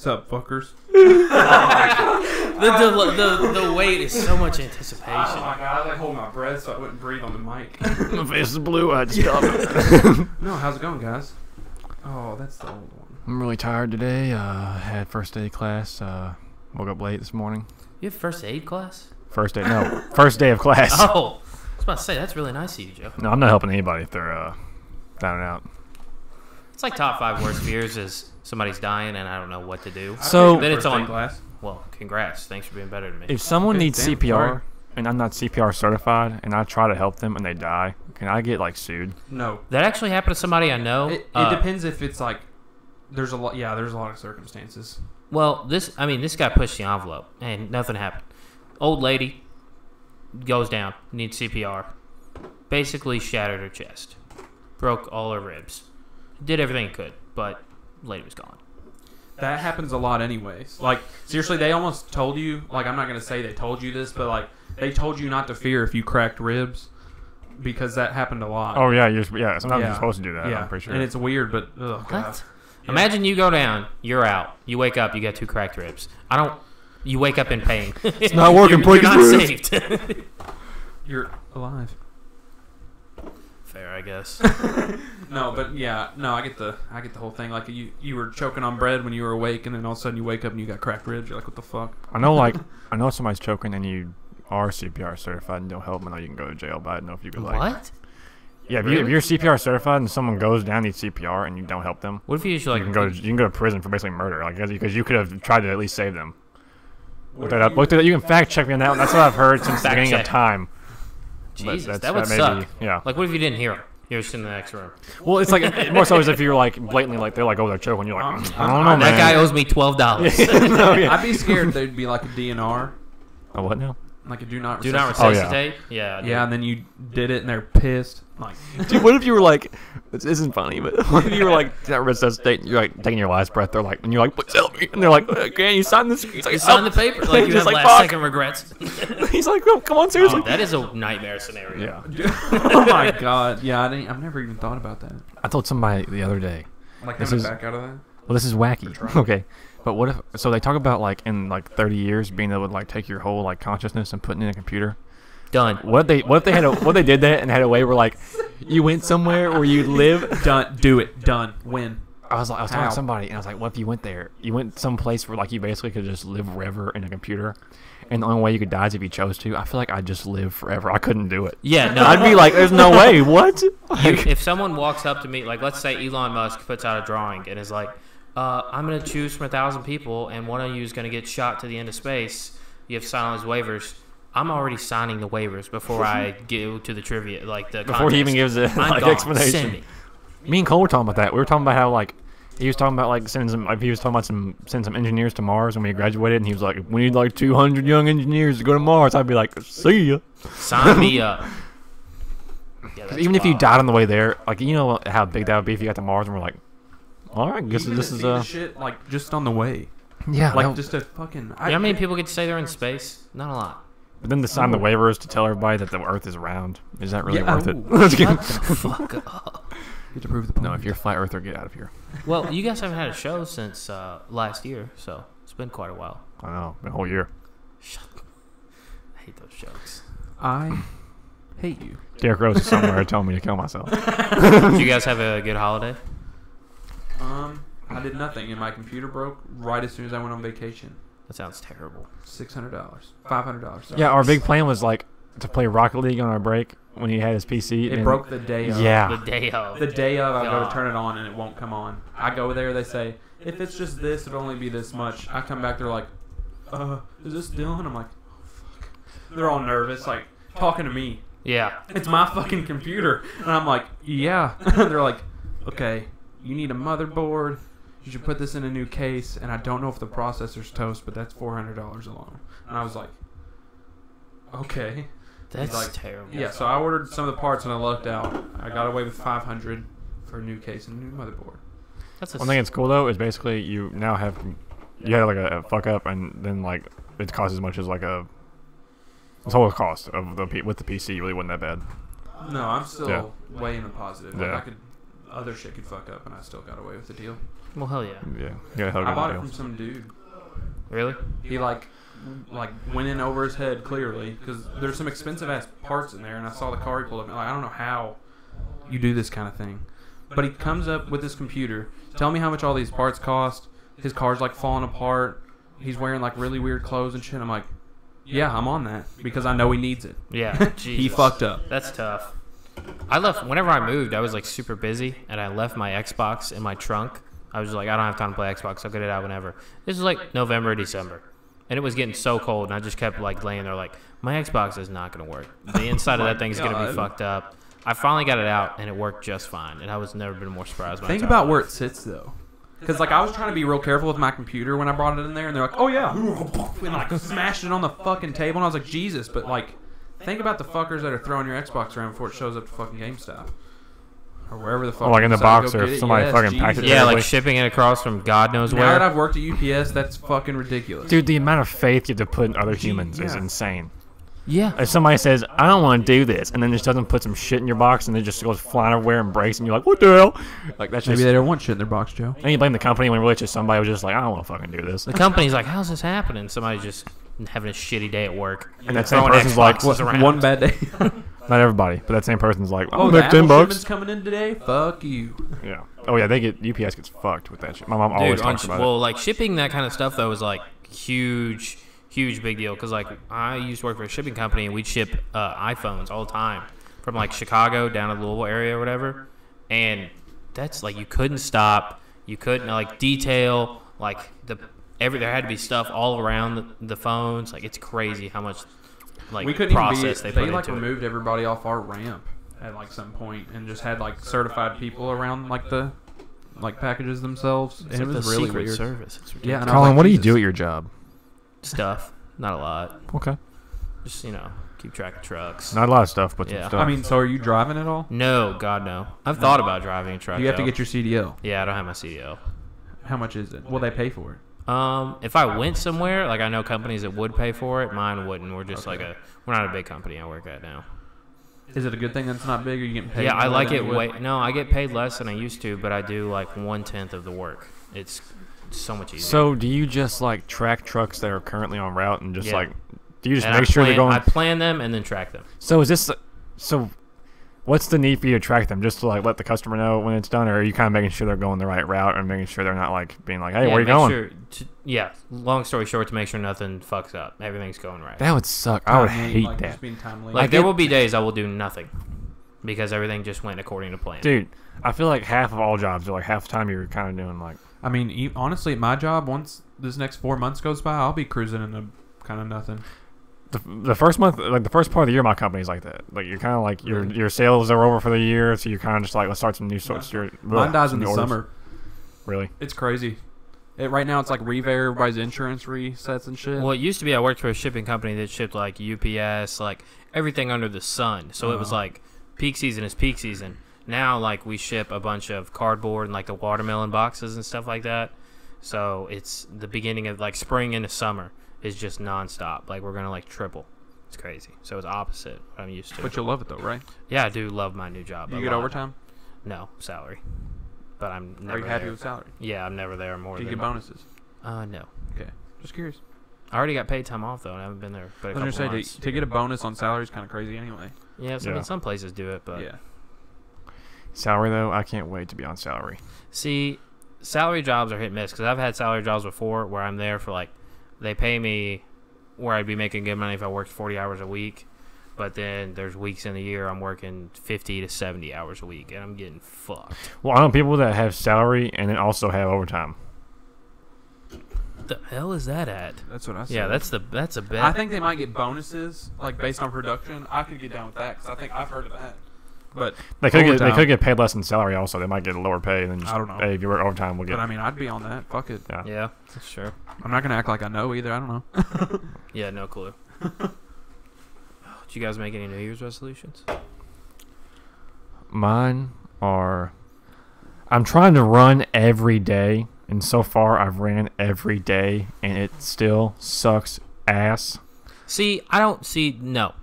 up, fuckers? The wait is so much anticipation. Oh my god, I like hold my breath so I wouldn't breathe on the mic. My face is blue. I just stopped. No, how's it going, guys? Oh, that's the old one. I'm really tired today. Had first day class. Woke up late this morning. You have first aid class? First day of class. Oh, I was about to say, that's really nice of you, Joe. No, I'm not helping anybody if they're down and out. It's like top 5 worst fears is somebody's dying and I don't know what to do. So then it's First day on class. Well, congrats. Thanks for being better than me. if someone Okay, needs damn, CPR sorry. and I'm not CPR certified and I try to help them and they die, can I get like sued? No. That actually happened to somebody I know. It depends if it's like there's a lot. Yeah, there's a lot of circumstances. Well, this guy pushed the envelope and nothing happened. Old lady goes down, needs CPR. Basically shattered her chest. Broke all her ribs. Did everything he could, but lady was gone. That happens a lot anyways. Like, seriously, they almost told you, like, I'm not going to say they told you this, but, like, they told you not to fear if you cracked ribs because that happened a lot. Oh yeah, sometimes you're supposed to do that. Yeah, I'm pretty sure. and it's weird, but, oh, God. What? Yeah. Imagine you go down, you're out. You wake up, you got 2 cracked ribs. You wake up in pain. It's not working, You're not ribs. saved. You're alive. Fair, I guess. No, but yeah, no, I get the whole thing. Like you were choking on bread when you were awake, and then all of a sudden you wake up and you got cracked ribs. You're like, what the fuck? I know somebody's choking and you are CPR certified and don't help them. I know you can go to jail, but I don't know if you could like. What? Yeah, if Really? you're CPR certified and someone goes down needs CPR and you don't help them, What if you just like you can go to prison for basically murder, like because you could have tried to at least save them. What Look that if up. Look that. You can fact check me on that one. That's what I've heard since the Fact beginning of check. time. But Jesus, that would may suck. be- yeah. Like, what if you didn't hear him? You're just in the next room. Well, it's like more so as if you're like blatantly like they're like, oh, they're choking. You're like, I don't know, man. That guy owes me $12. No, yeah. I'd be scared there'd be like a DNR, Oh, what now? like a do not Do not resuscitate. resuscitate? Yeah. Yeah, and then you did it and they're pissed. Like, Dude, what if you were like, this isn't funny, but what if you were like that resuscitate? You're like taking your last breath. They're like, and you're like, please help me. And they're like, okay, you signed this. He's like, You signed the paper. Like, you Just have like, last fuck. second regrets. He's like, oh, come on, seriously. Oh, that is a nightmare scenario. Yeah. oh my god, yeah, I've never even thought about that. I told somebody the other day. Like This coming is- back out of that. Well, this is wacky. Okay, but what if? So they talk about like in like 30 years being able to like take your whole like consciousness and put it in a computer. Done. What if they did that and had a way where like you went somewhere where you live. Done. Do it. Done. Win. I was talking How? to somebody and I was like, what if you went there? You went someplace where like you basically could just live forever in a computer, and the only way you could die is if you chose to. I feel like I'd just live forever. I couldn't do it. Yeah, no. I'd be like, there's no way. What? Like, If someone walks up to me, like let's say Elon Musk puts out a drawing and is like, I'm going to choose from 1,000 people and one of you is going to get shot to the end of space. You have to sign all these waivers. I'm already signing the waivers before I go to the trivia, like the before he even gives a I'm like gone. explanation. Send me. Me and Cole were talking about that. We were talking about how like he was talking about like sending some. Like, he was talking about sending some engineers to Mars when we graduated, and he was like, "We need like 200 young engineers to go to Mars." I'd be like, "See ya." Sign me up. Yeah, that's Even if you wild. died on the way there, like you know how big that would be if you got to Mars, and we're like, "All right, guess Even this to is see the shit like just on the way. yeah." Like Like, just a fucking. You know how many people get to say they're in space? Not a lot. but then to sign the waivers to tell everybody that the Earth is round, is that really Yeah, worth it? ooh. Let's get- What the fuck up? Get to prove the point. no, if you're a flat earther, get out of here. Well, you guys haven't had a show since last year, so it's been quite a while. I know the whole year. Shut up. I hate those jokes. I hate you. Derek Rose is somewhere telling me to kill myself. Did you guys have a good holiday? I did nothing, and my computer broke right as soon as I went on vacation. That sounds terrible. $600, $500. Yeah, our big plan was like to play Rocket League on our break when he had his PC. It and broke the day of. Yeah. The day of. The day of, I go God. to turn it on and it won't come on. I go there, they say, if it's just this, it'll only be this much. I come back, they're like, is this Dylan? I'm like, oh, fuck. They're all nervous, like, talking to me. Yeah. It's my fucking computer. And I'm like, yeah. They're like, okay, you need a motherboard. You should put this in a new case. And I don't know if the processor's toast, but that's $400 alone. And I was like, okay. That's like, terrible. Yeah, so I ordered some of the parts and I lucked out. I got away with $500 for a new case and a new motherboard. That's a One thing that's cool though is basically you now have you had like a fuck up and then like it costs as much as like the total cost of with the PC really wasn't that bad. No, I'm still Yeah. way in the positive. Like, Yeah. other shit could fuck up, and I still got away with the deal. Well, hell yeah. Yeah. Yeah. I bought it Deal. from some dude. Really? He like went in over his head clearly because there's some expensive ass parts in there, and I saw the car he pulled up. And I don't know how you do this kind of thing, but he comes up with his computer, tell me how much all these parts cost. His car's like falling apart. He's wearing like really weird clothes and shit. I'm like, yeah, I'm on that because I know he needs it. Yeah. He Jesus. fucked up. That's tough. I left whenever I moved. I was like super busy, and I left my Xbox in my trunk. I was like, I don't have time to play Xbox. I'll get it out whenever. This was like November, December, and it was getting so cold, and I just kept like laying there, like my Xbox is not gonna work. The inside of that thing's gonna be fucked up. I finally got it out, and it worked just fine. And I was never been more surprised. Think about where it sits though. Because, like, I was trying to be real careful with my computer when I brought it in there, and they're like, oh, yeah. And, like, smashed it on the fucking table, and I was like, Jesus. But, like, think about the fuckers that are throwing your Xbox around before it shows up to fucking GameStop. Or wherever the fuck. Or, like, in the decide to box, go or get if it. somebody Yes, fucking packed it. Jesus. Yeah, like Really? shipping it across from God knows Now that where. I've worked at UPS, that's fucking ridiculous. Dude, the amount of faith you have to put in other humans is Yeah. insane. Yeah. If somebody says, I don't want to do this, and then just doesn't put some shit in your box, and it just goes flying everywhere and breaks, and you're like, what the hell? Like, that's just... Maybe they don't want shit in their box, Joe. And you blame the company when really it's just somebody was just like, I don't want to fucking do this. The company's like, how's this happening? Somebody's just having a shitty day at work. And that same Throwing person's like, Xboxes around. One bad day. not everybody, but that same person's like, Oh, I'm the gonna make $10 Apple shipment's bucks. coming in today? Fuck you. Yeah. Oh yeah, UPS gets fucked with that shit. My mom always Dude, talks about well, like shipping that kind of stuff though is like huge big deal because like I used to work for a shipping company and we'd ship iPhones all the time from like Chicago down to the Louisville area or whatever, and that's like you couldn't stop, you couldn't like detail like there had to be stuff all around the phones. Like it's crazy how much like We couldn't process even they be, put like into it. removed everybody off our ramp at like some point and just had like certified people around like the like packages themselves. It's And like it was the really Secret weird. Service. It's Yeah, ridiculous. and I was Colin, like, what do you Jesus. do at your job? Stuff, not a lot. Okay. Just keep track of trucks. Not a lot of stuff, but Yeah. some stuff. I mean, so are you driving at all? No, God no. I've thought about driving a truck. You have to though. get your CDL. Yeah, I don't have my CDL. How much is it? Will they pay for it? If I went somewhere, like I know companies that would pay for it, mine wouldn't. We're just we're not a big company I work at now. Is it a good thing that it's not big? Or you getting paid? Yeah, I more like than it you would? way. No, I get paid less than I used to, but I do like 1/10 of the work. It's so much easier. So do you just like track trucks that are currently on route and just Yeah. like do you just And make sure they're going? I plan them and then track them. So is this so? What's the need for you to track them? Just to like let the customer know when it's done, or are you kind of making sure they're going the right route and making sure they're not like being like, hey, where are you make going? Sure long story short, to make sure nothing fucks up, everything's going right. That would suck. I would Timely, hate like, that. Just being timely. Like there will be days I will do nothing because everything just went according to plan. Dude, I feel like half of all jobs are like half the time you're kind of doing like. I mean, honestly, at my job, once this next 4 months goes by, I'll be cruising in a kind of nothing. The first month, like the first part of the year, my company's like that. Like you're kind of like your sales are over for the year, so you're kind of just like let's start some new sorts. Mine dies in the orders. summer. Really? It's crazy. Right now, it's like everybody's insurance resets and shit. Well, it used to be I worked for a shipping company that shipped like UPS, like everything under the sun. So it was like peak season is peak season. Now, like we ship a bunch of cardboard and like the watermelon boxes and stuff like that. So it's the beginning of like spring into summer is just nonstop. Like we're gonna like triple. It's crazy. So it's opposite what I'm used to. But you'll love it though, right? Yeah, I do love my new job. Do you a get lot. overtime? No salary, but I'm never Are you happy there. with salary? Yeah, I'm never there more Do you than get bonuses? No. Okay, just curious. I already got paid time off though, and I haven't been there but a I couple was gonna say months. to get a bonus on salary is kind of crazy anyway. Yeah, so I Yeah. mean, some places do it, but Yeah. Salary though, I can't wait to be on salary. see, salary jobs are hit and miss because I've had salary jobs before where I'm there for like they pay me where I'd be making good money if I worked 40 hours a week, but then there's weeks in the year I'm working 50 to 70 hours a week and I'm getting fucked. Well, I know people that have salary and then also have overtime. The hell is that at? That's what I said. Yeah, that's a bet. I think they might get bonuses like based on production. I could get down with that because I think I've heard of that. But They could overtime- get paid less in salary. Also, they might get a lower pay and then just I don't know. hey, if you work overtime, we'll get. But I mean, I'd be on that. Fuck it. Yeah, that's true. I'm not gonna act like I know either. I don't know. Yeah, no clue. Did you guys make any New Year's resolutions? Mine are. I'm trying to run every day, and so far I've ran every day, and it still sucks ass. See, I don't see no.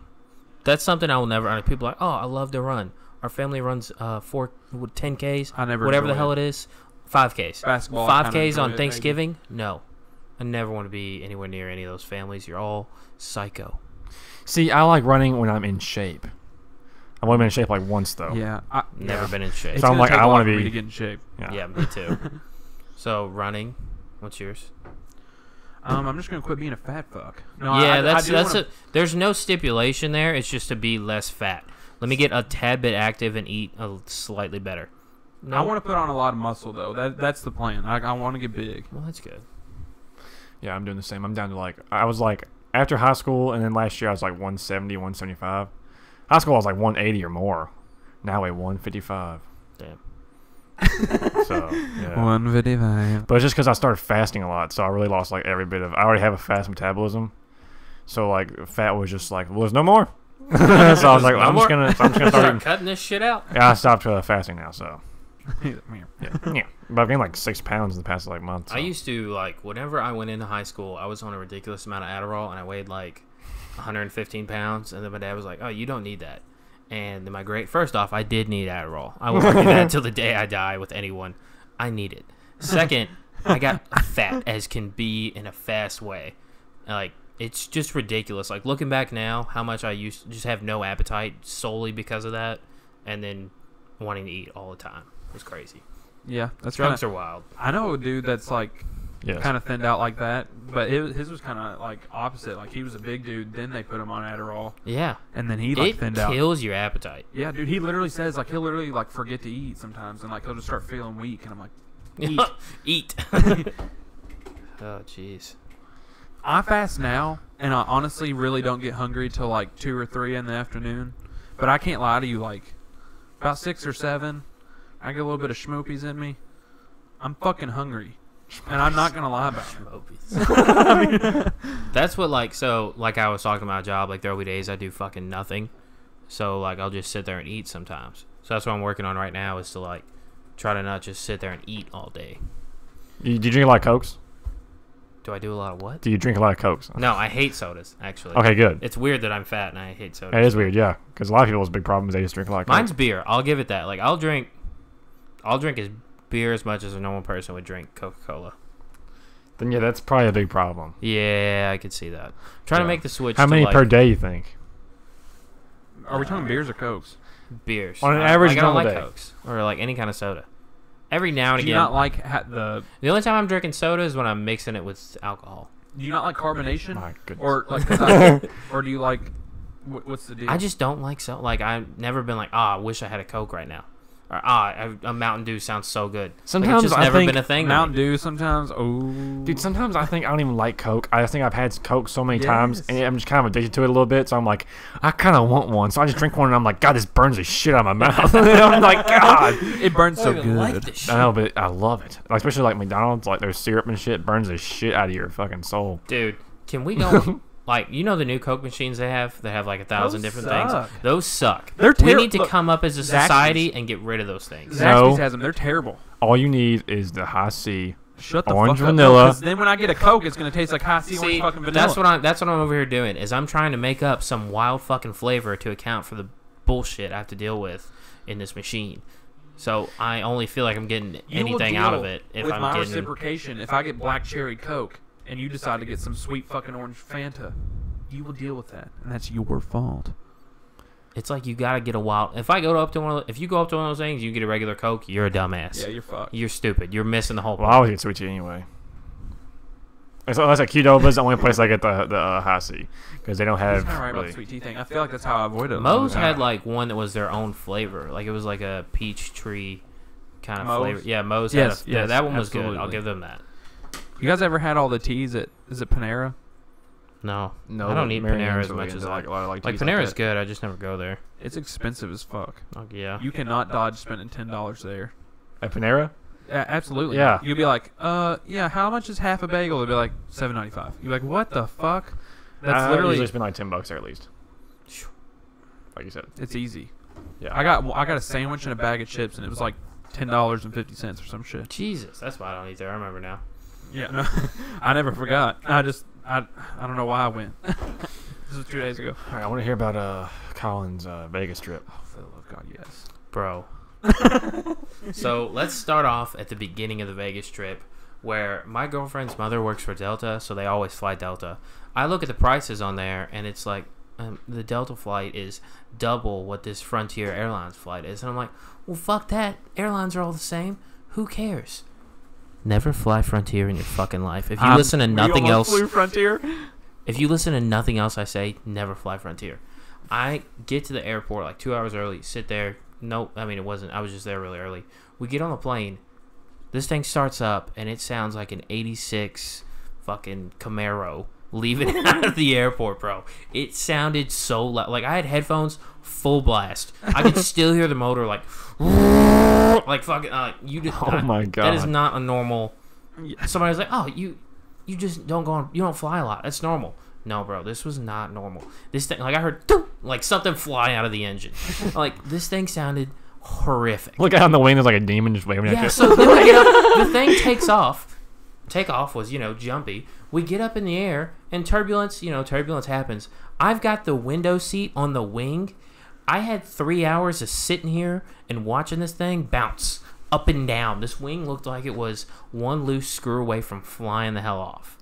That's something I will never. People are like, oh, I love to run. Our family runs 10Ks. I never whatever the enjoy hell it. it is. 5Ks. Basketball, I kinda 5Ks enjoy on it, Thanksgiving? No. I never want to be anywhere near any of those families. You're all psycho. See, I like running when I'm in shape. I've only been in shape like once though. Yeah, Never been in shape. So I'm like, I want to be. to get in shape. Yeah, me too. So running, what's yours? I'm just gonna quit being a fat fuck. No, Yeah, I that's do wanna- there's no stipulation there. It's just to be less fat. Let me get a tad bit active and eat slightly better. No, I want to put on a lot of muscle though. That's the plan. I want to get big. Well, that's good. Yeah, I'm doing the same. I'm down to like I was like after high school, and then last year I was like 170, 175. High school I was like 180 or more. Now I weigh 155. Damn. So yeah. 155. But it's just because I started fasting a lot, so I really lost like every bit of. I already have a fast metabolism, so like fat was just like, well, there's no more. So I was like, I'm just gonna start eating. Cutting this shit out. Yeah, I stopped fasting now, so Yeah. yeah. But I've gained like 6 pounds in the past like month. So. I used to like whenever I went into high school, I was on a ridiculous amount of Adderall, and I weighed like 115 pounds. And then my dad was like, "Oh, you don't need that." And then first off, I did need Adderall. I will argue that until the day I die with anyone. I need it. Second, I got fat as can be in a fast way. Like, it's just ridiculous. Like, looking back now, how much I used to just have no appetite solely because of that, and then wanting to eat all the time. It was crazy. Yeah, that's Drugs kinda, are wild. I know a dude that's like Yes. kind of thinned out like that, but his was kind of like opposite. Like he was a big dude, then they put him on Adderall, Yeah. and then he like It thinned out. kills your appetite. Yeah, dude, he literally says like he'll literally like forget to eat sometimes, and like he'll just start feeling weak, and I'm like, eat. Eat. Oh, jeez. I fast now, and I honestly really don't get hungry till like 2 or 3 in the afternoon. But I can't lie to you, like about 6 or 7, I get a little bit of schmoopies in me. I'm fucking hungry, and I'm not gonna lie about it. That's what like I was talking about a job, like there'll be days I do fucking nothing. So like I'll just sit there and eat sometimes. So that's what I'm working on right now is to like try to not just sit there and eat all day. Do you drink a lot of Cokes? Do I do a lot of what? Do you drink a lot of Cokes? No, I hate sodas, actually. Okay, good. It's weird that I'm fat and I hate sodas. It is weird, yeah, because a lot of people's big problem is they just drink a lot of Coke. Mine's beer. I'll give it that. Like I'll drink as beer as much as a normal person would drink Coca-Cola. Then yeah, that's probably a big problem. Yeah, I could see that. Trying to make the switch. How to many like per day you think? Are we talking beers or Cokes? beers? On an average like, I don't normal like day. Cokes or like any kind of soda. Every now and Do you again. not like the? The only time I'm drinking soda is when I'm mixing it with alcohol. Do you not like carbonation? My goodness. Or like, or do you like? What's the deal? I just don't like Like I've never been like, I wish I had a Coke right now, or a Mountain Dew sounds so good. Sometimes like, it's just I never think been a thing. Mountain Dew sometimes. Oh, Dude, sometimes I think I don't even like Coke. I just think I've had Coke so many times, Yes. and I'm just kind of addicted to it a little bit. So I'm like, I kind of want one. So I just drink one, and I'm like, God, this burns the shit out of my mouth. I'm like, God, it burns so I don't even like good. this shit. I know, but I love it. Like, especially like McDonald's, like their syrup and shit burns the shit out of your fucking soul. Dude, can we go? Like, you know the new Coke machines they have? They have like 1,000 Those different suck. things. Those suck. They're We terri- need to look, come up as a Zaxby's- society and get rid of those things. Zaxby's No. has them. They're terrible. All you need is the high C. Shut the Orange fuck vanilla. up. 'Cause then when I get a Coke, it's gonna taste like high C orange See, fucking vanilla. that's what I'm over here doing. Is I'm trying to make up some wild fucking flavor to account for the bullshit I have to deal with in this machine. So I only feel like I'm getting You will anything out of deal it if with I'm my getting. reciprocation. If I get black cherry Coke and you decide to get some sweet fucking orange Fanta, you will deal with that, and that's your fault. It's like you gotta get a wild. If you go up to one of those things, you get a regular Coke. You're a dumbass. Yeah, you're fucked. You're stupid. You're missing the whole Well, point. I always get Sweetie anyway. Unless like Qdoba's the only place I get the high C because they don't He's have kind of right about really. the sweet tea thing. I feel like that's how I avoid it. Moe's had like one that was their own flavor. Like it was like a peach tree kind of Moe's? flavor. Yeah, Moe's Yes, had a, yeah, yes, that one was good. absolutely. I'll give them that. You guys ever had all the teas at is it Panera? No, No, I don't eat Marianne's Panera as really much as into, I like a lot of like like teas Panera's that. good. I just never go there. It's expensive as fuck. Like, yeah. You cannot dodge spending $10 there. At Panera. Absolutely. Yeah. You'll be like, yeah, how much is half a bagel? It'll be like $7.95. You're like, what the fuck? That's I literally. usually spend like $10 there at least. Like you said. It's easy. Yeah. I got a sandwich and a bag of chips, and it was like $10.50 or some shit. Jesus, that's why I don't eat there. I remember now. Yeah, no, I never forgot. I don't know why I went. This was 2 days ago. All right, I want to hear about Colin's Vegas trip. Oh, for the love of God, yes. Bro. So let's start off at the beginning of the Vegas trip, where my girlfriend's mother works for Delta, so they always fly Delta. I look at the prices on there, and it's like the Delta flight is double what this Frontier Airlines flight is. And I'm like, well, fuck that. Airlines are all the same. Who cares? Never fly Frontier in your fucking life. If you listen to nothing else, flew Frontier. if you listen to nothing else I say, never fly Frontier. I get to the airport like 2 hours early, sit there. Nope, I mean, it wasn't. I was just there really early. We get on the plane. This thing starts up, and it sounds like an 86 fucking Camaro leaving out of the airport, bro. It sounded so loud. Like, I had headphones full blast. I could still hear the motor, like fucking, you just, Oh my God. That is not a normal. Somebody's like, oh, you just don't go on, you don't fly a lot. That's normal. No, bro, this was not normal. This thing, like, I heard, like, something fly out of the engine. Like, this thing sounded horrific. Look out on the wing, there's like a demon just waving at Yeah, you. so then we get up, the thing takes off. Takeoff was, jumpy. We get up in the air, and turbulence happens. I've got the window seat on the wing. I had 3 hours of sitting here and watching this thing bounce up and down. This wing looked like it was one loose screw away from flying the hell off.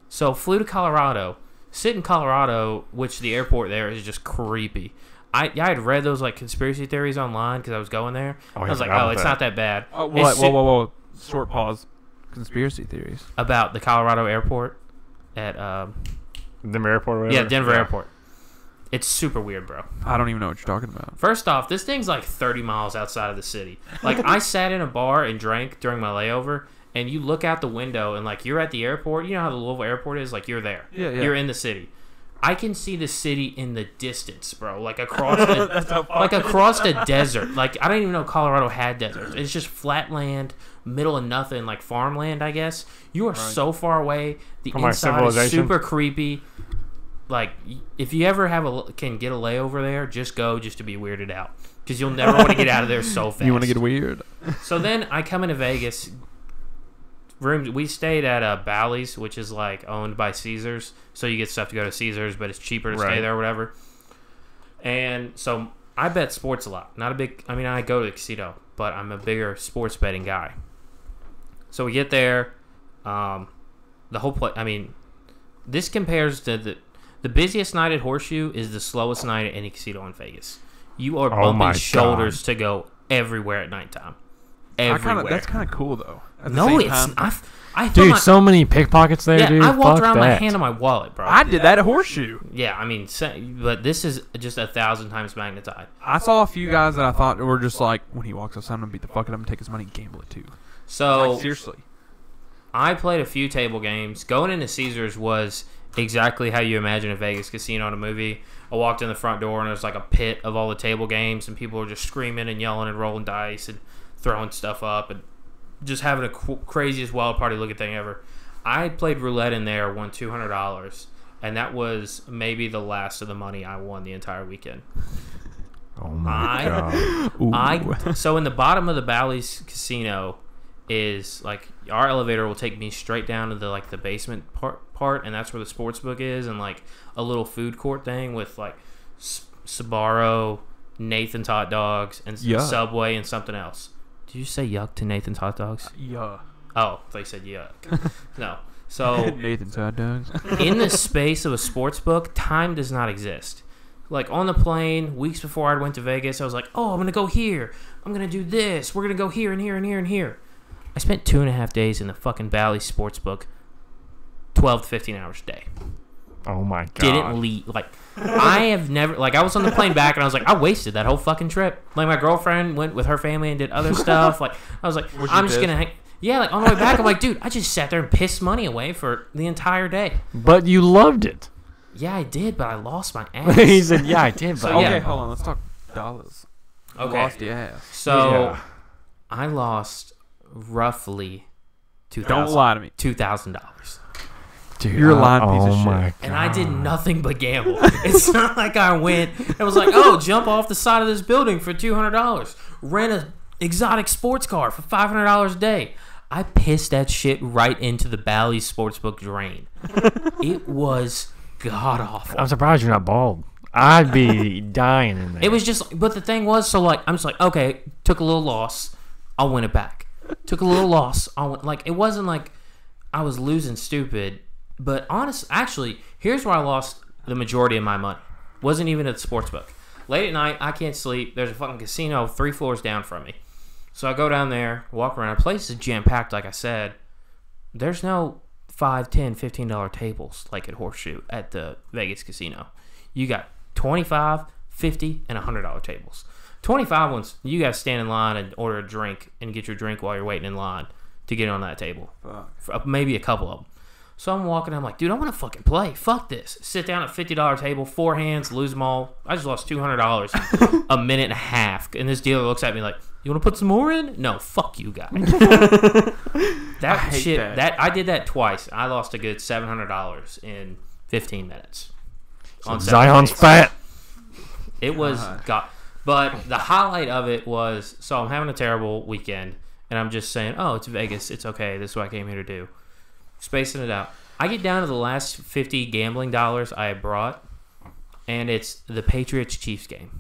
So flew to Colorado. Sit in Colorado, which the airport there is just creepy. I had read those like conspiracy theories online because I was going there. Oh, I was like, about it's that. not that bad. Whoa. Short pause. Conspiracy theories. About the Colorado airport at Denver Airport or whatever? yeah, Denver Airport. It's super weird, bro. I don't even know what you're talking about. First off, this thing's like 30 miles outside of the city. Like, I sat in a bar and drank during my layover, and you look out the window and like you're at the airport. You know how the Louisville airport is? Like, you're there. Yeah. You're in the city. I can see the city in the distance, bro. Like across the desert. Like, I didn't even know Colorado had deserts. It's just flat land, middle of nothing, like farmland, I guess. You are so far away. The From our inside is civilization. super creepy. Like, if you ever can get a layover there, just go just to be weirded out, because you'll never want to get out of there so fast. You want to get weird? So then I come into Vegas. We stayed at Bally's, which is like owned by Caesars, so you get stuff to go to Caesars, but it's cheaper to stay there or whatever. And so I bet sports a lot. I go to the casino, but I'm a bigger sports betting guy. So we get there, the whole place. I mean, this compares to the busiest night at Horseshoe is the slowest night at any casino in Vegas. You are bumping shoulders to go everywhere at nighttime. Everywhere. That's kind of cool though. No, it's not. I Dude, so many pickpockets there, dude. I walked Fuck around my that. hand on my wallet, bro. I did that at Horseshoe. Yeah, I mean, but this is just 1,000 times magnetized. I saw a few guys that I thought were just like, when he walks outside, I'm gonna beat the fuck out of him, take his money, and gamble it too. So Like, seriously, I played a few table games. Going into Caesars was exactly how you imagine a Vegas casino in a movie. I walked in the front door and there was like a pit of all the table games, and people were just screaming and yelling and rolling dice and throwing stuff up and just having a craziest wild party looking thing ever. I played roulette in there, won $200, and that was maybe the last of the money I won the entire weekend. Oh my God. So in the bottom of the Bally's casino is like our elevator will take me straight down to the basement part, and that's where the sports book is, and like a little food court thing with like Sbarro, Nathan's hot dogs, and Subway and something else. Did you say yuck to Nathan's hot dogs? Yeah. Oh, they said yuck. No. So Nathan's hot dogs. in the space of a sports book, time does not exist. Like on the plane, weeks before I went to Vegas, I was like, oh, I'm going to go here. I'm going to do this. We're going to go here and here and here and here. I spent 2.5 days in the fucking Valley sports book, 12 to 15 hours a day. Oh my God. Didn't leave. Like, I have never, like, I was on the plane back and I was like, I wasted that whole fucking trip. Like, my girlfriend went with her family and did other stuff. Like, I was like, I'm just going to hang. Yeah, like, on the way back, I'm like, dude, I just sat there and pissed money away for the entire day. But you loved it. Yeah, I did, but I lost my ass. He said, yeah, I did. But So, yeah. Okay, hold on. Let's talk dollars. You Okay. lost your ass. So, Yeah. I lost roughly Don't lie to me. $2,000. Dude, You're a lying piece of oh shit. my God. And I did nothing but gamble. It's not like I went and was like, oh, jump off the side of this building for $200. Rent an exotic sports car for $500 a day. I pissed that shit right into the Bally's Sportsbook drain. It was god-awful. I'm surprised you're not bald. I'd be dying in there. It was just, but the thing was, so like, I'm just like, okay, took a little loss, I'll win it back. Took a little loss, I'll win. Like, it wasn't like I was losing stupid, but actually, here's where I lost the majority of my money. Wasn't even at the sports book. Late at night, I can't sleep. There's a fucking casino 3 floors down from me. So I go down there, walk around. The place is jam-packed, like I said. There's no $5, $10, $15 tables like at Horseshoe at the Vegas casino. You got $25, $50, and $100 tables. 25 ones, you got to stand in line and order a drink and get your drink while you're waiting in line to get on that table. Maybe a couple of them. So I'm walking, I'm like, dude, I want to fucking play. Fuck this. Sit down at $50 table, 4 hands, lose them all. I just lost $200 a minute and a half. And this dealer looks at me like, you want to put some more in? No, fuck you, guy. I did that twice. I lost a good $700 in 15 minutes. On Zion's fat. It was, but the highlight of it was, so I'm having a terrible weekend, and I'm just saying, oh, it's Vegas. It's okay. This is what I came here to do. Spacing it out. I get down to the last 50 gambling dollars I had brought, and it's the Patriots-Chiefs game.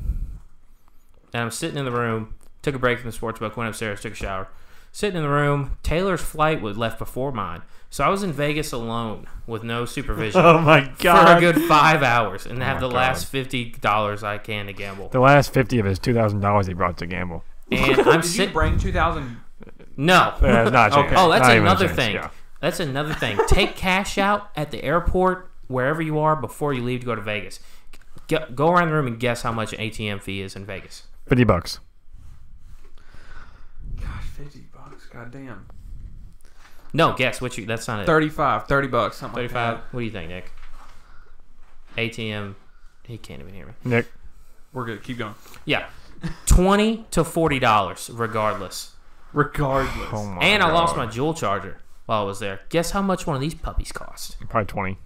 And I'm sitting in the room, took a break from the sportsbook, went upstairs, took a shower. Sitting in the room, Taylor's flight was left before mine. So I was in Vegas alone with no supervision. Oh, my God. For a good 5 hours, and have the last $50 I can to gamble. The last 50 of his $2,000 he brought to gamble. And I'm Did you bring 2,000? No. Not Okay. Oh, that's not even a another chance, thing. yeah. That's another thing. Take cash out at the airport, wherever you are, before you leave to go to Vegas. Go around the room and guess how much an ATM fee is in Vegas. $50. Gosh, $50. God damn. No, guess. That's not it. 35, $30, something 35. like that. What do you think, Nick? ATM. He can't even hear me. Nick. We're good. Keep going. Yeah. $20 to $40, regardless. Regardless. Oh my And I lost God. my Juul charger while I was there. Guess how much one of these puppies cost? Probably 20.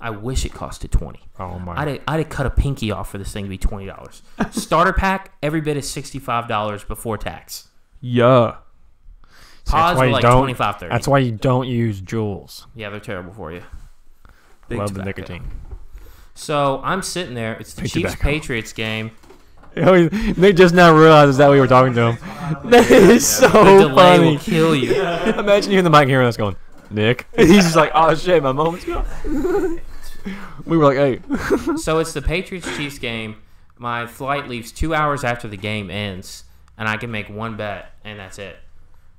I wish it costed $20. Oh, my. I'd have cut a pinky off for this thing to be $20. Starter pack, every bit is $65 before tax. Yeah. Pods were like $25, $30. That's why you don't use Juuls. Yeah, they're terrible for you. Big Love the tobacco. nicotine. So I'm sitting there. It's the Big Chiefs tobacco. Patriots game. Nick just now realizes that we were talking to him. That is so The delay funny. will kill you. Imagine you in the mic hearing us going, Nick. He's just like, oh shit, my moment's gone. We were like, hey. So it's the Patriots Chiefs game. My flight leaves 2 hours after the game ends, and I can make one bet, and that's it.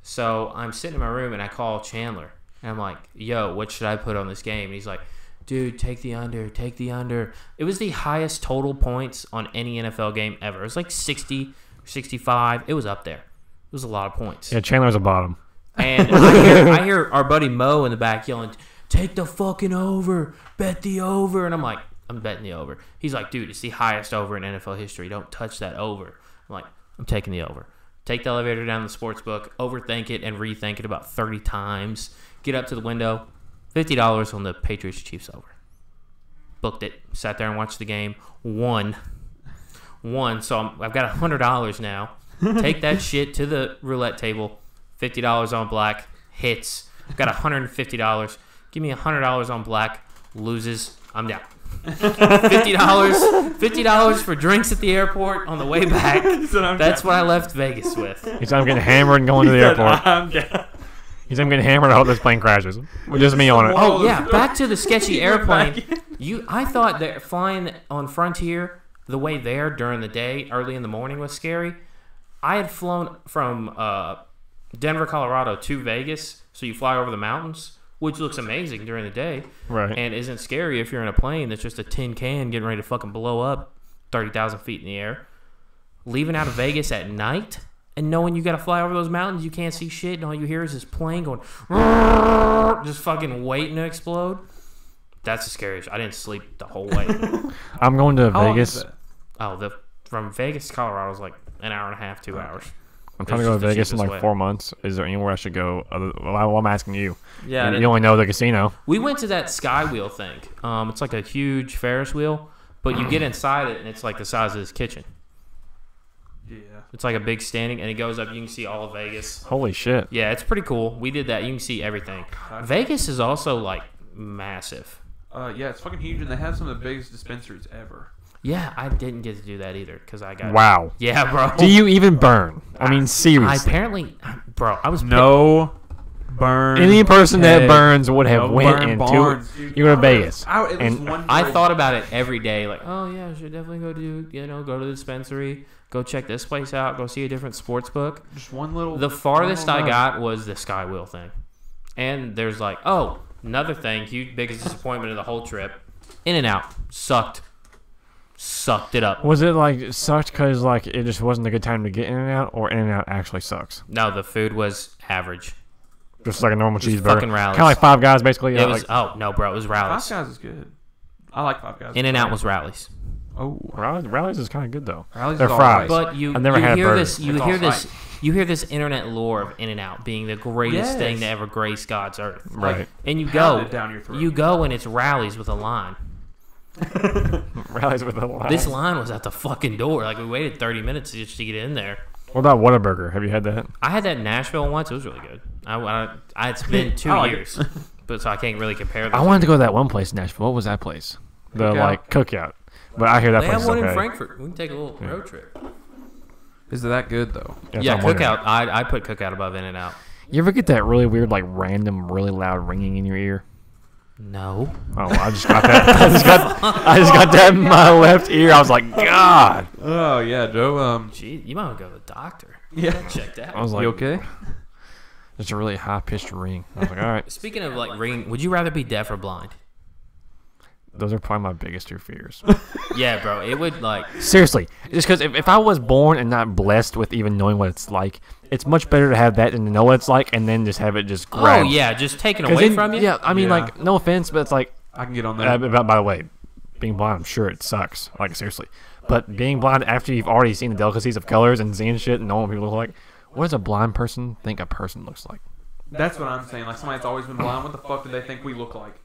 So I'm sitting in my room, and I call Chandler, and I'm like, yo, what should I put on this game? And he's like, dude, take the under, take the under. It was the highest total points on any NFL game ever. It was like 60, 65. It was up there. It was a lot of points. Yeah, Chandler's a bottom. And I hear our buddy Mo in the back yelling, take the fucking over, bet the over. And I'm like, I'm betting the over. He's like, dude, it's the highest over in NFL history. Don't touch that over. I'm like, I'm taking the over. Take the elevator down to the sports book, overthink it and rethink it about 30 times. Get up to the window. $50 on the Patriots Chiefs over. Booked it. Sat there and watched the game. Won. So I've got $100 now. Take that shit to the roulette table. $50 on black. Hits. I've got $150. Give me $100 on black. Loses. I'm down. $50 for drinks at the airport on the way back. That's what I left Vegas with. He said, I'm getting hammered and going to the airport. He said, I'm getting hammered. I hope this plane crashes. With just me on it. Oh yeah, back to the sketchy airplane. I thought that flying on Frontier the way there during the day, early in the morning, was scary. I had flown from Denver, Colorado to Vegas, so you fly over the mountains, which looks amazing during the day, Right. and isn't scary if you're in a plane that's just a tin can getting ready to fucking blow up 30,000 feet in the air. Leaving out of Vegas at night and knowing you got to fly over those mountains, you can't see shit, and all you hear is this plane going, just fucking waiting to explode. That's the scariest. I didn't sleep the whole way. I'm going to How long is Vegas. that? Oh, from Vegas to Colorado was like an hour and a half, 2 hours. I'm trying to go to It's just the Vegas in cheapest like way. 4 months. Is there anywhere I should go? Well, I'm asking you. Yeah, You only know the casino. we went to that sky wheel thing. It's like a huge Ferris wheel, but you get inside it, and it's like the size of this kitchen. Yeah. It's like a big standing, and it goes up. You can see all of Vegas. Holy shit. Yeah, it's pretty cool. We did that. You can see everything. Vegas is also like massive. Yeah, it's fucking huge, and they have some of the biggest dispensaries ever. Yeah, I didn't get to do that either because I got. Wow. Yeah, bro. Do you even burn? I mean, seriously. I was No burn. Any person that Hey. burns would have No went burn into barns, it. dude. You go to Vegas. I thought about it every day, like, oh yeah, I should definitely go to the dispensary, go check this place out, go see a different sports book. just one little. The farthest I got was the Skywheel thing, and there's like, oh, another thing, huge biggest disappointment of the whole trip, In-N-Out sucked it up. Was it like it sucked because like it just wasn't a good time to get In-N-Out, or In-N-Out actually sucks? No, the food was average. Just like a normal Just cheeseburger. fucking Rallies. Kind of like Five Guys, basically. It was like, no, bro, it was Five Rallies. Guys is good. I like Five Guys. In-N-Out was Rallies. Oh, Rallies is kind of good though. Rallies They're is all fries. right. But you I've never had a hear burger. this, you It's hear all this, you hear this internet lore of In-N-Out being the greatest Yes. thing to ever grace God's earth. Right. And you Pound go, it down your throat. you go, and it's Rallies with a line. Rallies with a lot. This line was at the fucking door. Like we waited 30 minutes just to get in there. What about Whataburger? Have you had that? I had that in Nashville once. It was really good. It's been 2 I like years, but so I can't really compare them. I wanted to go to that one place in Nashville. What was that place? The Cookout? like cookout. But I hear that They place have is one okay. in Frankfurt. We can take a little road trip. Is it that good though? That's Yeah, what I'm wondering. Cookout. I put Cookout above In-N-Out. You ever get that really weird, like random, really loud ringing in your ear? No. Oh, I just got that. I just got that in my left ear. I was like, God. Oh yeah, Joe. Gee, you might want to go to the doctor. Yeah. Check that. I was like, You okay? It's a really high pitched ring. I was like, all right. Speaking of like ringing, would you rather be deaf or blind? Those are probably my biggest two fears. Yeah, bro. It would like. Seriously, just because if I was born and not blessed with even knowing what it's like, it's much better to have that than to know what it's like and then just have it just Oh grab. yeah, just taken 'Cause away then- from you. Yeah, I mean, Yeah. like, no offense, but it's like, I can get on that. by the way, being blind, I'm sure it sucks. Like, seriously. But being blind after you've already seen the delicacies of colors and seeing shit and knowing what people look like, what does a blind person think a person looks like? That's what I'm saying. Like somebody that's always been blind. What the fuck do they think we look like?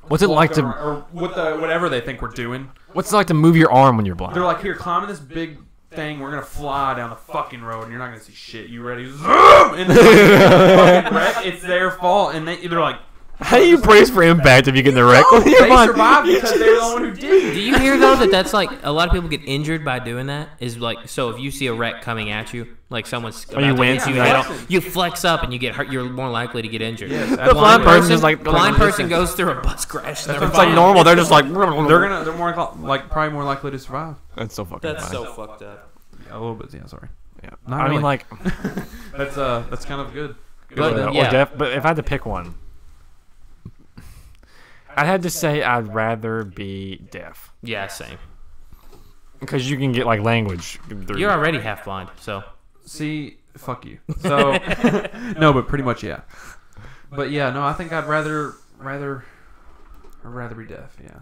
What's it like to or whatever they think we're doing? What's it like to move your arm when you're blind? They're like, here, climb this big thing. We're gonna fly down the fucking road, and you're not gonna see shit. You ready? Zoom! And then, fucking wreck. It's their fault, and they're like, How do you brace for impact if you get in the wreck? no, when you're they blind? survived because they're the one who did. Do you hear though that that's like a lot of people get injured by doing that? Is like so if you see a wreck coming at you, like someone's about you to wince, hit you you, flex. head on, you flex up and you get hurt. You're more likely to get injured. Yes, A The blind person is like- blind like, person listen. goes through a bus crash. And they're It's like fine. normal. They're just like They're more like probably more likely to survive. That's so fucking That's funny. so fucked up. Yeah, a little bit. Yeah, sorry. Yeah. Not I mean, really. like, That's kind of good. But, or yeah. deaf. But if I had to pick one, I'd have to say I'd rather be deaf Yeah, same. because you can get like language. You're already half blind, so See, fuck you. So no, but pretty much yeah. But yeah, no, I think I'd rather be deaf. Yeah,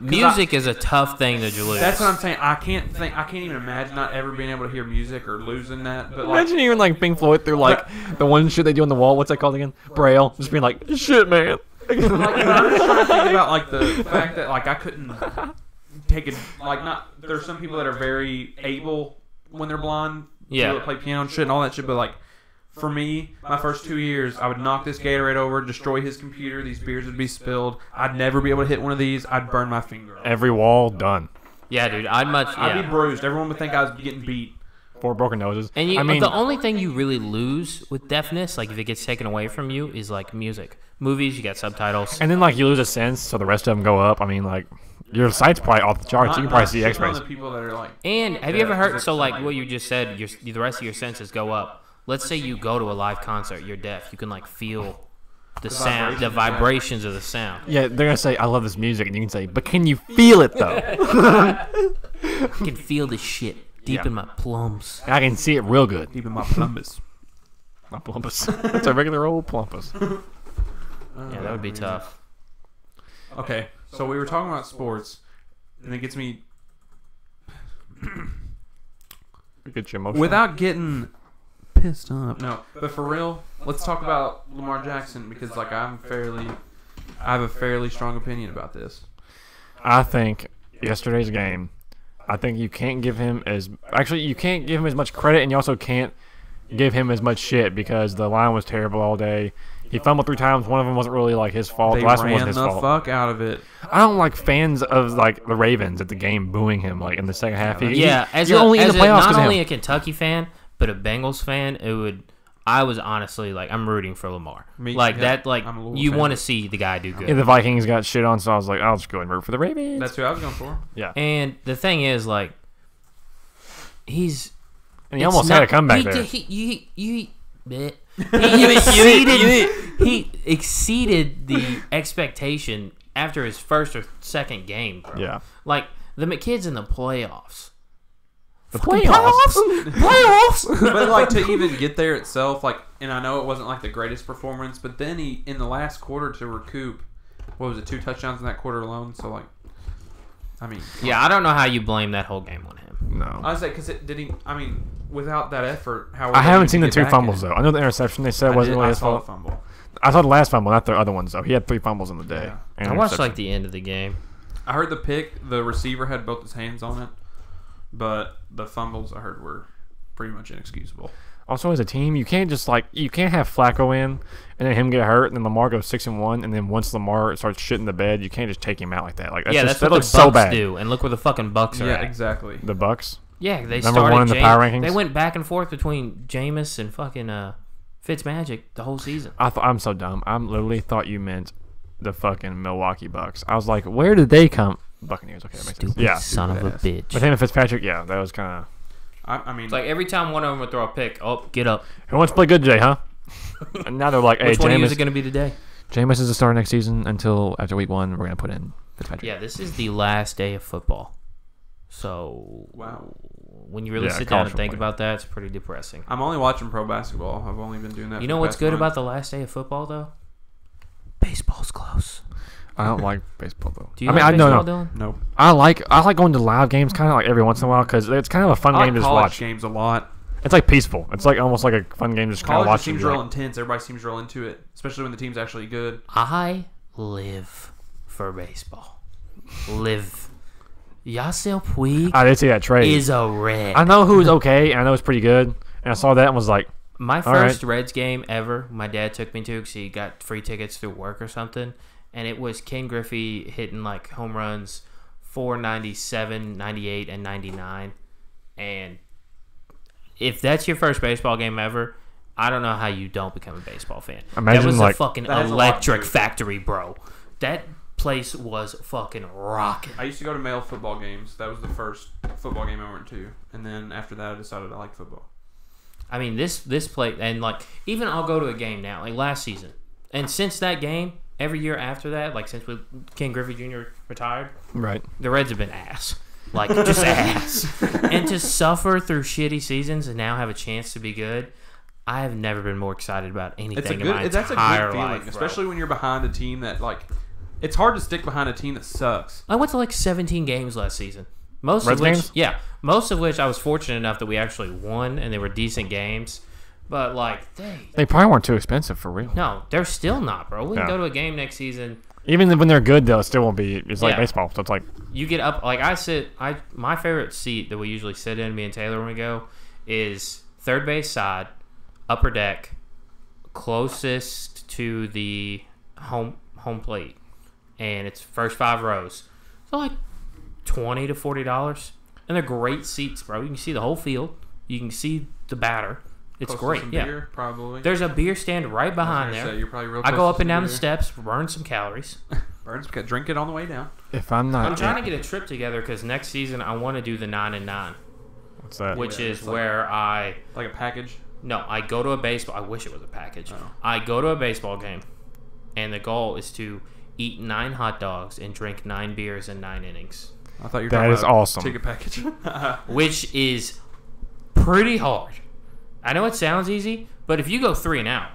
music is a tough thing to lose. That's what I'm saying. I can't even imagine not ever being able to hear music or losing that. But like, Imagine hearing like Pink Floyd through like the one shit they do on the wall. What's that called again? Braille. Just being like, shit, man. I'm just trying to think about like the fact that like I couldn't take it. Like not there's some people that are very able when they're blind. Yeah. To play piano and shit and all that shit. But like for me, my first 2 years, I would knock this Gatorade over, destroy his computer. These beers would be spilled. I'd never be able to hit one of these. I'd burn my finger off. Every wall done. Yeah, dude. I'd be bruised. Everyone would think I was getting beat. 4 broken noses. And I mean, the only thing you really lose with deafness, like if it gets taken away from you, is like music. Movies, you got subtitles. and then like you lose a sense, so the rest of them go up. I mean, like your sight's probably off the charts. You can probably see shitting on X-rays. the people that are like, And have you Yeah, ever heard? 'cause So it's like like- what you just said, the rest of your senses go up. Let's say you go to a live concert, you're deaf. You can like feel the sound, the vibrations of the sound. Yeah, they're gonna say, "I love this music," and you can say, "But can you feel it though?" I can feel the shit deep Yeah. in my plums. I can see it real good. keeping my plumbus. My plumpus. It's a regular old plumpus. Yeah, that would be tough. Okay, so we were talking about sports, and it gets me It gets you emotional. without getting pissed off. No, but for real, let's talk about Lamar Jackson because like I have a fairly strong opinion about this. I think yesterday's game. I think you can't give him as much credit, and you also can't give him as much shit because the line was terrible all day. He fumbled 3 times. One of them wasn't really like his fault. They The last one ran wasn't his the fault. fuck out of it. I don't like fans of like the Ravens at the game booing him like in the second half. Yeah, You're only in the playoffs not because only of a him. Kentucky fan, but a Bengals fan, I was honestly like, I'm rooting for Lamar. Me- like yeah, that, like I'm a little you fan. want to see the guy do good. Yeah, the Vikings got shit on, so I was like, I'll just go and root for the Ravens. That's who I was going for. Yeah, And the thing is, like, and he it's almost not- had a comeback he, there. He exceeded the expectation after his first or second game, bro. Yeah. Like, the kid's in the playoffs. The Playoffs? But like to even get there itself, like, and I know it wasn't like the greatest performance, but then he in the last quarter to recoup, what was it, 2 touchdowns in that quarter alone? So like, I mean, Yeah, I don't know how you blame that whole game on him. No. I was like, because did he? I mean, without that effort, how? I haven't seen the 2 fumbles though. I know the interception they said wasn't really I his saw the fault. fumble. I saw the last fumble, not the other ones though. He had 3 fumbles in the day. Yeah. And I an watched interception. like the end of the game. I heard the pick. The receiver had both his hands on it, but the fumbles I heard were pretty much inexcusable. Also, as a team, you can't just you can't have Flacco in and then him get hurt and then Lamar goes 6-1 and then once Lamar starts shitting the bed, you can't just take him out like that. Like that's That's that what looks the Bucks so bad. do. And look where the fucking Bucks are Yeah, at. exactly. The Bucks. Yeah, they Number started one in the power rankings? They went back and forth between Jameis and fucking Fitzmagic the whole season. I'm so dumb. I literally thought you meant the fucking Milwaukee Bucks. I was like, where did they come? Buccaneers. Okay, that makes sense. Stupid Yeah. son of a ass. bitch. With him and Fitzpatrick, yeah, that was kind of. I mean, It's like every time one of them would throw a pick, oh, get up. Who wants to play good, Jay? Huh? And now they're like, hey, Which one of you is it Jameis. going to be today? Jameis is the starter next season until after week 1. We're gonna put in Fitzpatrick. Yeah, this is the last day of football. So, wow. when you really Yeah, sit down and college think football. about that, it's pretty depressing. I'm only watching pro basketball. I've only been doing that. You for know the what's past good month. about the last day of football, though? Baseball's close. I don't like baseball though. Do you I mean, like I no, baseball, no. Dylan? Nope. I like going to live games kind of like every once in a while because it's kind of a fun I game to like just college watch. games a lot. It's like peaceful. It's like almost like a fun game to just kind of College watch. just seems and be real like, intense. Everybody seems real into it, especially when the team's actually good. I live for baseball. Live. Yasiel Puig I did see that trade. is a Red. I know who's okay, and I know it's pretty good. And I saw that and was like, My All right. first Reds game ever, my dad took me to because he got free tickets through work or something. And it was Ken Griffey hitting like home runs 497, 98, and 99. And if that's your first baseball game ever, I don't know how you don't become a baseball fan. Imagine, that was like- a fucking That has a lot to electric do with it. factory, bro. That place was fucking rocking. I used to go to male football games. That was the first football game I went to, and then after that, I decided I like football. I mean, this play, and like, even I'll go to a game now, like last season. And since that game, every year after that, like since Ken Griffey Jr. retired, right. the Reds have been ass. Like, just ass. And to suffer through shitty seasons and now have a chance to be good, I have never been more excited about anything It's a in good. my That's a entire good feeling, life, bro. especially when you're behind a team that like. It's hard to stick behind a team that sucks. I went to like 17 games last season. Most Reds of which, games? yeah, most of which I was fortunate enough that we actually won and they were decent games. But like, They probably weren't too expensive for real. no, they're still not, bro. We can Yeah. go to a game next season. Even when they're good, though, it still won't be. It's like Yeah. baseball, so it's like You get up, like my favorite seat that we usually sit in, me and Taylor when we go, is third base side, upper deck, closest to the home plate, and it's first 5 rows. So like $20 to $40, and they're great seats, bro. You can see the whole field. You can see the batter. It's Close to great. some Yeah, beer, probably. there's a beer stand right behind I was gonna there. say, you're probably real I close go to up and some down the beer. steps, burn some calories. Burns, drink it on the way down. if I'm not. I'm trying to get a trip together because next season I want to do the 9 and 9. What's that? Which Yeah, is it's like- where I Like a package. I go to a baseball. I wish it was a package. Oh. I go to a baseball game, and the goal is to eat 9 hot dogs and drink 9 beers in 9 innings, I thought you were That talking is about awesome. Ticket package. which is pretty hard. I know it sounds easy, but if you go 3 and out,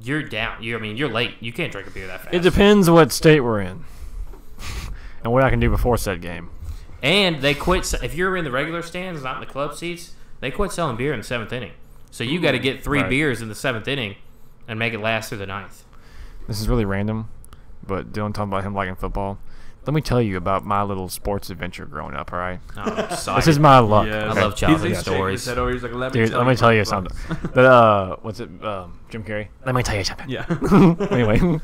you're down. You're late. You can't drink a beer that fast. It depends what state we're in, and what I can do before said game. And they quit. If you're in the regular stands, not in the club seats, they quit selling beer in the 7th inning. So you got to get 3 Right. beers in the 7th inning and make it last through the 9th. This is really random, but Dylan talking about him liking football. Let me tell you about my little sports adventure growing up. All right. Oh, I'm excited. This is my luck. Yes. I love childhood He's shaking his stories. head over. He's like, Dude, let me tell you something. But, what's it? Jim Carrey. Let me tell you something. Yeah. Anyway,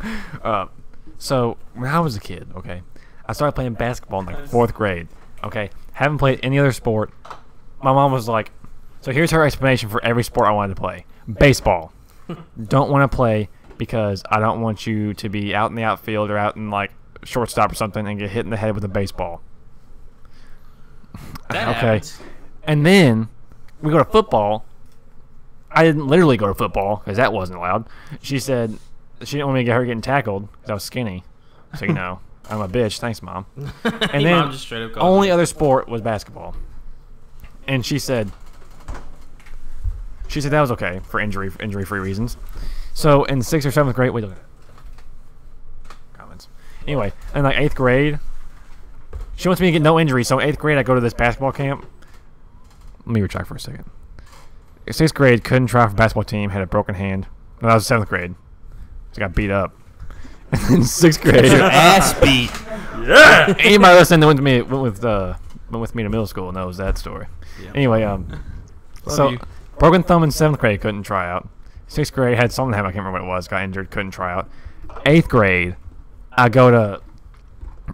so when I was a kid, okay, I started playing basketball in like 4th grade. Okay, haven't played any other sport. My mom was like, so here's her explanation for every sport I wanted to play. Baseball. Don't want to play because I don't want you to be out in the outfield or out in like shortstop or something and get hit in the head with a baseball. That Okay. happens. And then we go to football. I didn't literally go to football because that wasn't allowed. She said she didn't want me to get her getting tackled because I was skinny. So, you know, I'm a bitch. Thanks, Mom. And Your then mom just straight up called only you. other sport was basketball. And she said that was okay for injury-free reasons. So in 6th or 7th grade, wait, look at that. Comments. Anyway, in like 8th grade, she wants me to get no injury. So in 8th grade, I go to this basketball camp. Let me retract for a second. 6th grade, couldn't try for basketball team, had a broken hand. No, that was 7th grade. So I got beat up. And then 6th grade. Your ass beat. Yeah. Anybody listening that went with me to middle school knows that story. Yeah. Anyway, so you. broken thumb in 7th grade, couldn't try out. 6th grade had something happen. I can't remember what it was. Got injured, couldn't try out. 8th grade, I go to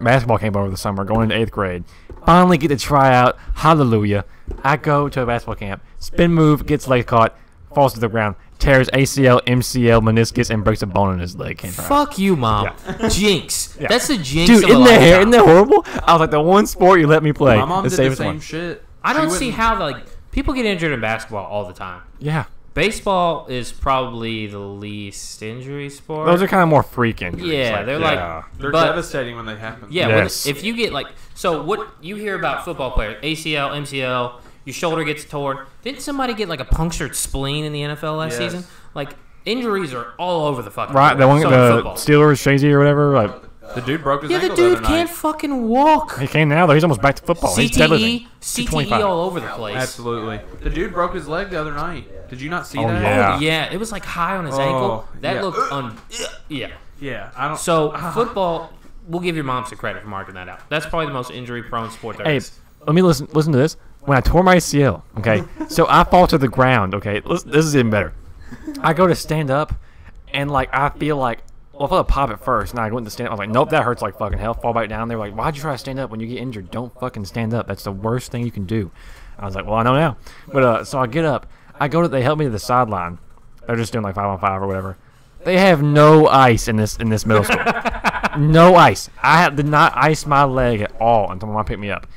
basketball camp over the summer. Going into 8th grade, finally get to try out. Hallelujah! I go to a basketball camp. Spin move, gets leg caught, falls to the ground, tears ACL, MCL, meniscus, and breaks a bone in his leg. Can't try out. Fuck you, Mom. Jinx. Yeah. That's the jinx Dude, of a isn't that lifetime. horrible? I was like, the one sport you let me play. My mom the did the safest same one. shit. I don't She see wouldn't- how people get injured in basketball all the time. Yeah. Baseball is probably the least injury sport. Those are kind of more freak injuries. Yeah, they're like- They're But- devastating when they happen. Yeah, Yes. if you get so what you hear about football players, ACL, MCL, your shoulder gets torn. Didn't somebody get like a punctured spleen in the NFL last Yes. season? Like injuries are all over the fucking Right, board. the one, So the in football. Steelers, Shazy or whatever. Like, The dude broke his Yeah, the ankle dude other can't night. fucking walk. he came now though. He's almost back to football. He's deadlifting. CTE 225. all over the place. Absolutely. The dude broke his leg the other night. Did you not see Oh, that? yeah. Oh, yeah, it was like high on his Oh, ankle. That yeah. looked yeah. Yeah. I don't. So football, we'll give your mom some credit for marking that out. That's probably the most injury-prone sport there Hey, is. let me listen to this. When I tore my ACL, okay, so I fall to the ground. Okay, this is even better. I go to stand up, and like I feel like. Well, I felt a pop at first, and I went to stand up. I was like, nope, that hurts like fucking hell. Fall back down. They were like, why'd you try to stand up when you get injured? Don't fucking stand up. That's the worst thing you can do. I was like, well, I know now. But so I get up. They help me to the sideline. They're just doing like 5-on-5 or whatever. They have no ice in this middle school. No ice. Did not ice my leg at all until my mom picked me up.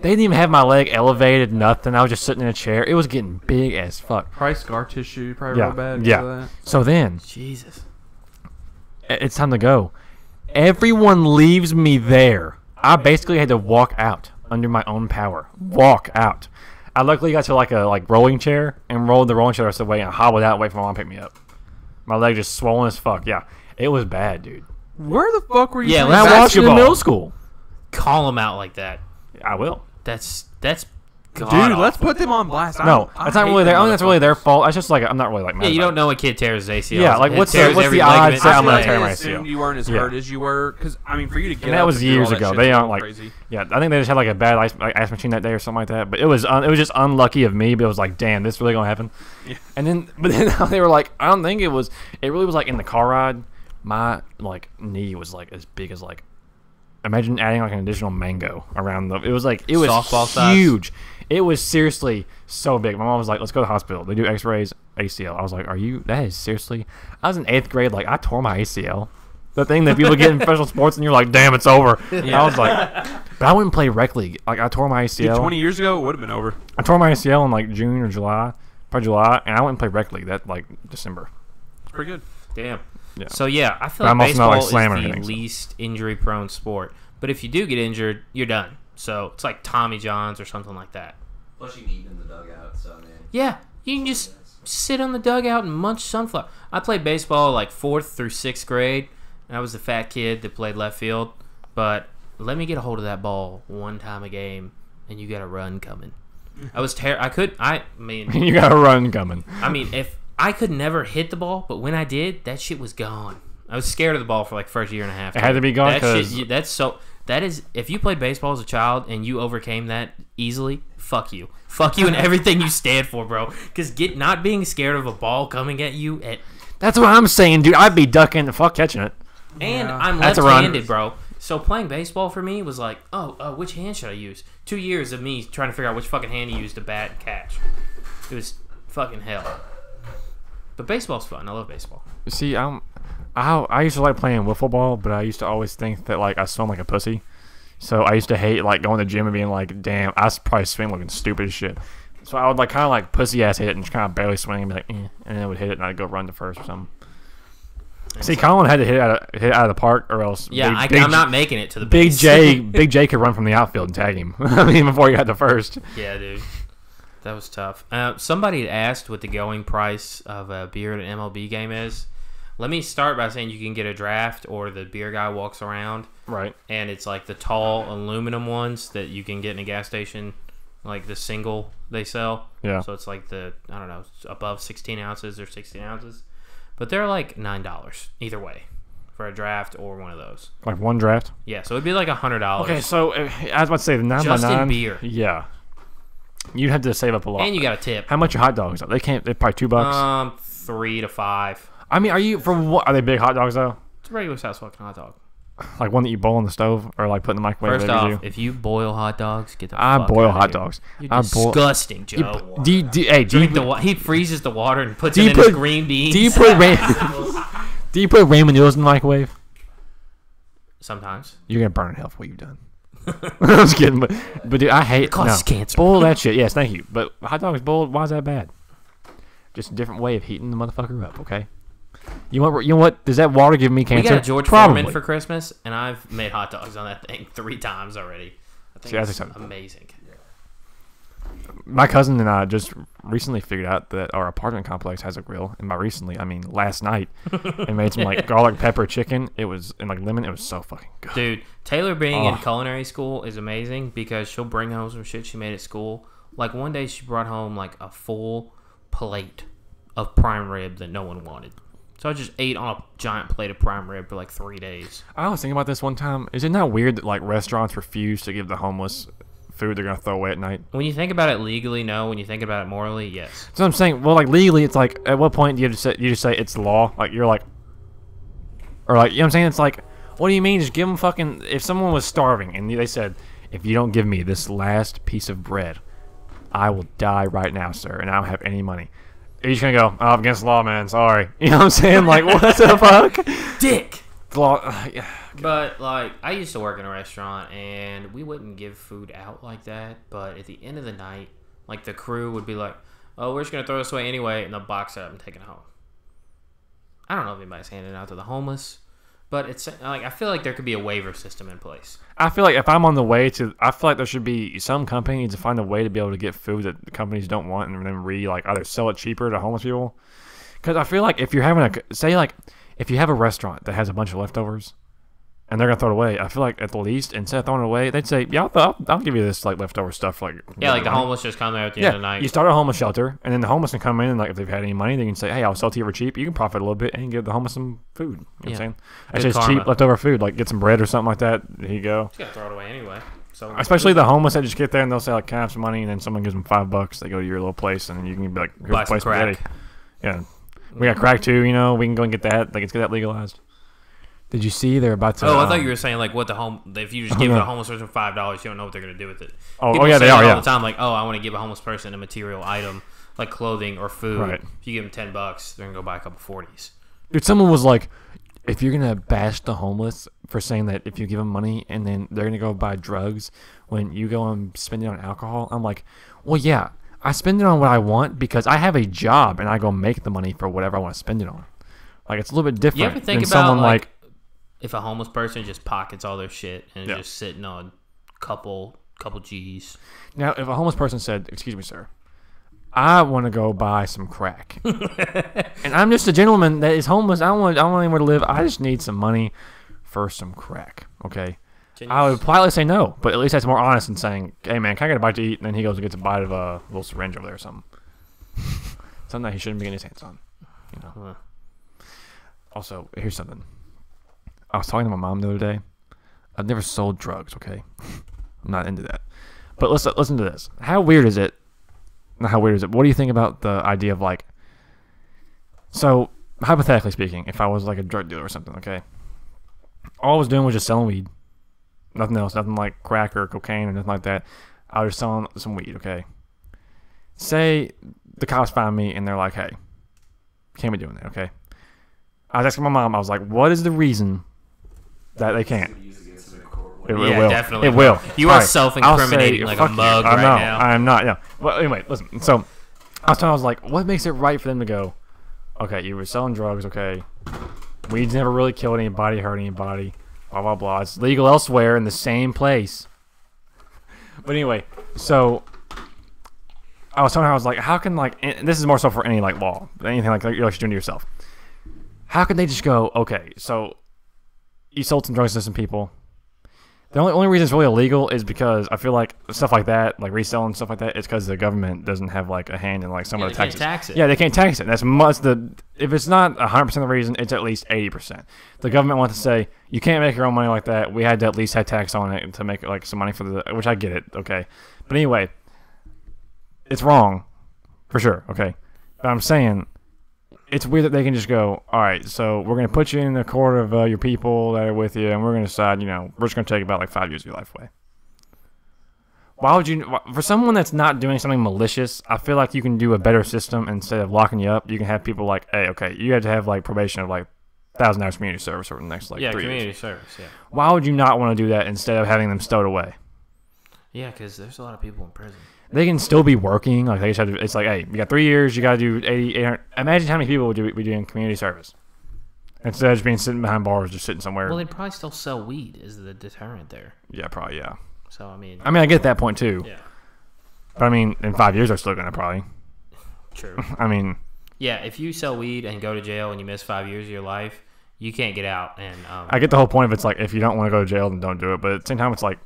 They didn't even have my leg elevated, nothing. I was just sitting in a chair. It was getting big as fuck. Probably scar tissue. Probably Yeah, real bad. yeah. because of that. So then, Jesus. it's time to go. Everyone leaves me there. I basically had to walk out under my own power. Walk out. I luckily got to like a rolling chair and rolled the rolling chair the rest of the way and hobbled out and wait for my mom to pick me up. My leg just swollen as fuck. Yeah, it was bad, dude. Where the fuck were you? Yeah, playing When I watched it in basketball? middle school, Call him out like that. I will. That's Dude, god let's awful. put them on blast. No, that's not really their. I don't think that's really their fault. That's just like I'm not really like. mad Yeah, you about don't know a kid tears his ACL. Yeah, like, It what's the- tears what's every the ligament. odds that I'm I gonna feel tear like my they assumed ACL. you weren't as Yeah. hurt as you were, because I mean, for you to get And that up was and do all years that ago. shit They is aren't like. crazy. Yeah, I think they just had like a bad ice machine that day or something like that. But it was just unlucky of me. But it was like, damn, this really gonna happen. Yeah. And then, but then they were like, I don't think it was. It really was like in the car ride. My like knee was like as big as like. Imagine adding like an additional mango around the. It was like it was Softball size? huge. It was seriously so big. My mom was like, "Let's go to the hospital. They do X-rays, ACL." I was like, "Are you? That is seriously." I was in 8th grade. Like I tore my ACL. The thing that people get in professional sports, and you're like, "Damn, it's over." Yeah. I was like, but I wouldn't play rec league. Like I tore my Dude, ACL. 20 years ago, it would have been over. I tore my ACL in like June or July, probably July, and I wouldn't play rec league that like December. It's pretty good. Damn. Yeah. So yeah, I feel But I'm like also not, like, baseball slamming is the anything, so. least injury-prone sport. But if you do get injured, you're done. So it's like Tommy John's or something like that. Plus, you can eat in the dugout, so man. Yeah, you can just sit on the dugout and munch sunflower. I played baseball like 4th through 6th grade, and I was the fat kid that played left field. But let me get a hold of that ball one time a game, and you got a run coming. I was I mean, You got a run coming. if I could never hit the ball, but when I did, that shit was gone. I was scared of the ball for like first year and a half. It had to be gone That 'cause- shit, that's so. That is, if you played baseball as a child and you overcame that easily, fuck you and everything you stand for, bro. Because not being scared of a ball coming at you That's what I'm saying, dude. I'd be ducking the fuck catching it. and Yeah. I'm That's a run. left-handed, bro. So playing baseball for me was like, which hand should I use? 2 years of me trying to figure out which fucking hand to use to bat and catch. It was fucking hell. But baseball's fun. I love baseball. See, I used to like playing wiffle ball, but I used to always think that like I swung like a pussy. So I used to hate like going to the gym and being like, damn, I probably swing looking stupid as shit. So I would like kind of like pussy ass hit it and just kind of barely swing and be like, and then I would hit it and I'd go run to first or something. See, Colin had to hit it out of the park or else. Yeah, I'm not making it to the Big base. Big J could run from the outfield and tag him. I mean, before he got to first. Yeah, dude. That was tough. Somebody had asked what the going price of a beer at an MLB game is. Let me start by saying you can get a draft or the beer guy walks around. Right. And it's like the tall aluminum ones that you can get in a gas station, like the single they sell. Yeah. So it's like I don't know, above 16 ounces or 16 ounces. But they're like $9 either way for a draft or one of those. Like one draft? Yeah, so it'd be like $100. Okay, so I was about to say the 9 Just by 9 in beer. Yeah. You'd have to save up a lot. And you got a tip. How much are hot dogs? They're probably $2. 3 to 5. I mean, are they big hot dogs though? It's a regular size fucking hot dog. Like one that you boil on the stove or like put in the microwave? First whatever you off, do? if you boil hot dogs, get the I fuck boil outta hot here. dogs. You're I boil. disgusting, Joe. Do you He freezes the water and puts Do it you in his put- green beans. do you put do you put ramen noodles in the microwave? Sometimes. You're gonna burn in hell for what you've done. I'm just kidding, but dude, I hate causes cancer. Boil that shit. Yes, thank you. But hot dogs boiled, why is that bad? Just a different way of heating the motherfucker up. Okay. You know what? Does that water give me cancer? We got a George Probably. Foreman for Christmas, and I've made hot dogs on that thing 3 times already. I think See, that's it's exciting. amazing. My cousin and I just recently figured out that our apartment complex has a grill, and by recently I mean last night, and made some like garlic pepper chicken. It was and like lemon. It was so fucking good. Dude, Taylor being in Oh. culinary school is amazing because she'll bring home some shit she made at school. Like one day she brought home like a full plate of prime rib that no one wanted. So I just ate on a giant plate of prime rib for like 3 days. I was thinking about this one time. Is it not weird that like restaurants refuse to give the homeless food they're gonna throw away at night? When you think about it legally, no. When you think about it morally, yes. So I'm saying, well, like legally, it's like at what point do you just say it's the law? Like you're like, or like you know what I'm saying? It's like, what do you mean? Just give them fucking. If someone was starving and they said, if you don't give me this last piece of bread, I will die right now, sir, and I don't have any money. You're just gonna go, oh, I'm against the law, man. Sorry. You know what I'm saying? Like, what the fuck? Dick! The law. Yeah. But, like, I used to work in a restaurant, and we wouldn't give food out like that. But at the end of the night, like, the crew would be like, oh, we're just going to throw this away anyway, and they'll box it up and take it home. I don't know if anybody's handing it out to the homeless, but it's like I feel like there could be a waiver system in place. I feel like if I'm on the way to, I feel like there should be some company needs to find a way to be able to get food that the companies don't want and then like either sell it cheaper to homeless people. Because I feel like if you're having if you have a restaurant that has a bunch of leftovers and they're gonna throw it away, I feel like at the least instead of throwing it away, they'd say, yeah, I'll give you this like leftover stuff. Like Yeah, like the homeless just come there at the end of the night. You start a homeless shelter, and then the homeless can come in and like if they've had any money, they can say, hey, I'll sell to you for cheap. You can profit a little bit and give the homeless some food. You know what I'm saying? Actually, it's karma. cheap leftover food. Like get some bread or something like that. There you go. You gotta throw it away anyway. So Especially the homeless that just get there and they'll say like, "Can I have some money?" And then someone gives them $5. They go to your little place and then you can be like, "Here's Buy a some place crack. spaghetti." Yeah, we got crack too. You know, we can go and get that. Like, let's get that legalized. Did you see they're about to? Oh, I thought you were saying like what if you just give no. a homeless person $5, you don't know what they're gonna do with it. Oh, People yeah, say they are. that all Yeah, the time, like, oh, I want to give a homeless person a material item like clothing or food. Right. If you give them $10, they're gonna go buy a couple 40s. dude. Someone was like, if you're gonna bash the homeless for saying that if you give them money and then they're gonna go buy drugs when you go and spend it on alcohol, I'm like, well, yeah, I spend it on what I want because I have a job and I go make the money for whatever I want to spend it on. Like it's a little bit different You ever think than about someone like if a homeless person just pockets all their shit and is Yeah. just sitting on couple G's? now if a homeless person said, "Excuse me, sir, I want to go buy some crack," and I'm just a gentleman that is homeless. I don't want anywhere to live. I just need some money for some crack. Okay. I would politely say no, but at least that's more honest than saying, "Hey man, can I get a bite to eat?" And then he goes and gets a bite of a little syringe over there or something. Something that he shouldn't be getting his hands on. You know. Also, here's something. I was talking to my mom the other day I've never sold drugs. Okay, I'm not into that. But listen to this. How weird is it? Not how weird is it? What do you think about the idea of like? So hypothetically speaking, if I was like a drug dealer or something, okay, all I was doing was just selling weed, nothing else, nothing like crack or cocaine or nothing like that. I was just selling some weed, okay. Say the cops find me and they're like, "Hey, can't be doing that," okay. I was asking my mom. I was like, "What is the reason that they can't?" It will. Definitely. It will. You are self-incriminating like a mug right now. I am not. Yeah. Well, anyway, listen. So I was like, what makes it right for them to go? Okay, you were selling drugs. Okay, weed's never really killed anybody, hurt anybody. Blah blah blah. It's legal elsewhere in the same place. But anyway, so I was telling her, I was like, how can like, and this is more so for any like law, anything like you're doing to yourself. How can they just go? Okay, so you sold some drugs to some people. The only reason it's really illegal is because I feel like stuff like that, like reselling stuff like that, it's because the government doesn't have like a hand in like some of the taxes. They can't tax it. Yeah, they can't tax it. That's if it's not 100% the reason, it's at least 80%. The government wants to say you can't make your own money like that. We had to at least have tax on it to make like some money for which I get it, okay. But anyway, it's wrong for sure, okay. But I'm saying it's weird that they can just go, all right, so we're going to put you in the court of your people that are with you, and we're going to decide, we're just going to take about like 5 years of your life away. Why would you, for someone that's not doing something malicious, I feel like you can do a better system instead of locking you up. You can have people like, hey, okay, you have to have like probation of like 1,000 hours community service over the next like 3 years. Yeah, community service, yeah. Why would you not want to do that instead of having them stowed away? Yeah, because there's a lot of people in prison. They can still be working. Like they just have to, it's like, hey, you got 3 years. You got to do 800. Imagine how many people would be doing community service instead of just being sitting behind bars, just sitting somewhere. Well, they'd probably still sell weed. Is the deterrent there? Yeah, probably. Yeah. So I mean, I get that point too. Yeah. But I mean, in 5 years, they're still gonna probably. True. I mean. Yeah, if you sell weed and go to jail and you miss 5 years of your life, you can't get out. And I get the whole point of it's like if you don't want to go to jail, then don't do it. But at the same time, it's like,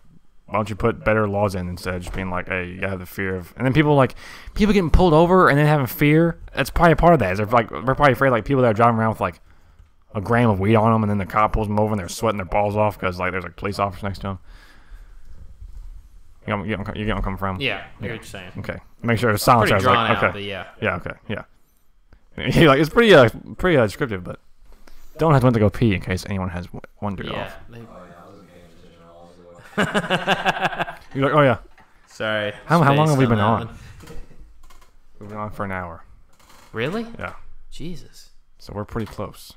why don't you put better laws in instead of just being like, hey, you gotta have the fear of, and then people getting pulled over and then having fear. That's probably a part of that. Is they're probably afraid like people that are driving around with like a gram of weed on them, and then the cop pulls them over and they're sweating their balls off because like there's a police officer next to them. You get where I'm coming from? Yeah, I get what you're saying. Okay, make sure it's silence. Pretty drawn okay. out, but yeah. Yeah. Okay. Yeah. Like it's pretty descriptive, but don't have to go pee in case anyone has wondered off. You're like, oh yeah. Sorry. How long have we been on? One. We've been on for an hour. Really? Yeah. Jesus. So we're pretty close.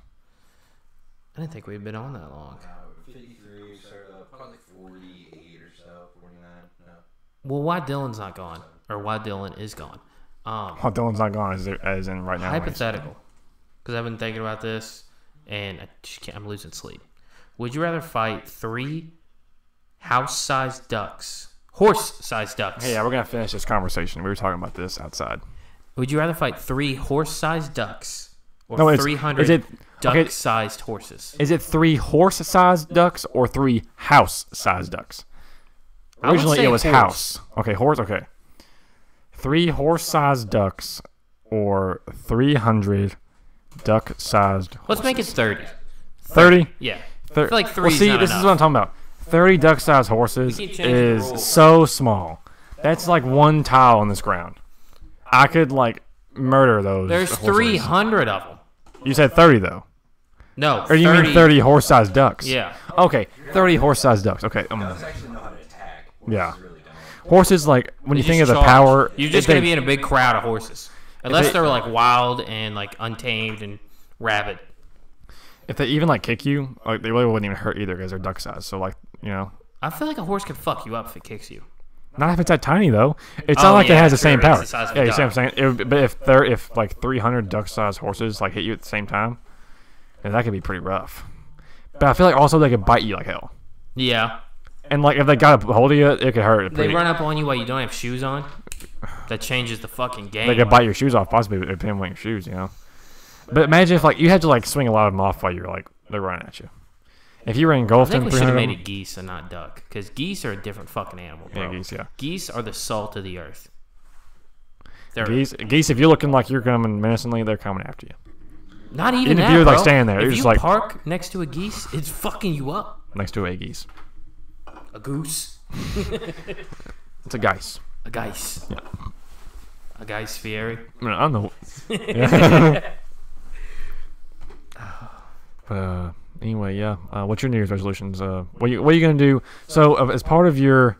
I didn't think we'd been on that long. 53, started up probably like 48 or so, 49. No. Well, why Dylan's not gone, or why Dylan is gone? While Dylan's not gone, as in right now. Hypothetical, because I've been thinking about this, and I'm losing sleep. Would you rather fight 3 house-sized ducks, horse-sized ducks? Hey, yeah, we're gonna finish this conversation. We were talking about this outside. Would you rather fight 3 horse-sized ducks or no, 300 duck-sized horses? Is it 3 horse-sized ducks or 3 house-sized ducks? Originally, it was house. Okay, horse. Okay, 3 horse-sized ducks or 300 duck-sized horses. Let's make it 30. 30? Yeah. I feel like 3 is not this enough. Is what I'm talking about. 30 duck-sized horses is so small. That's like one tile on this ground. I could like murder those. There's horses. 300 of them. You said 30 though. No. Or you mean 30 horse-sized ducks? Yeah. Okay, 30 horse-sized ducks. Okay. Ducks actually know how to attack. Yeah. Really don't. Horses, like when you think of the charge. power, You're just gonna be in a big crowd of horses, unless they're like wild and like untamed and rabid. If they even like kick you, like they really wouldn't even hurt either because they're duck sized. So like I feel like a horse could fuck you up if it kicks you. Not if it's that tiny though. It's not like it has the same power. The size of Yeah, a you see duck. what I'm saying? But if like 300 duck sized horses like hit you at the same time, then that could be pretty rough. But I feel like also they could bite you like hell. Yeah. And like if they got a hold of you, it could hurt. They run up on you while you don't have shoes on. That changes the fucking game. They could bite your shoes off, possibly depending on your shoes, But imagine if like you had to like swing a lot of them off while you're like they're running at you. If you were engulfed I in think we should have 300 made it geese and not duck, because geese are a different fucking animal, bro. Yeah, geese, yeah. Geese are the salt of the earth. Geese, if you're looking like you're coming menacingly, they're coming after you. Not even Even that, if you're like bro. standing there, if you're you just like park next to a geese, it's fucking you up. next to a geese. A goose. It's a geise. A geise. Yeah. A geise Fieri. I don't know. Yeah. Anyway, yeah. What's your New Year's resolutions? What are you gonna do? So, as part of your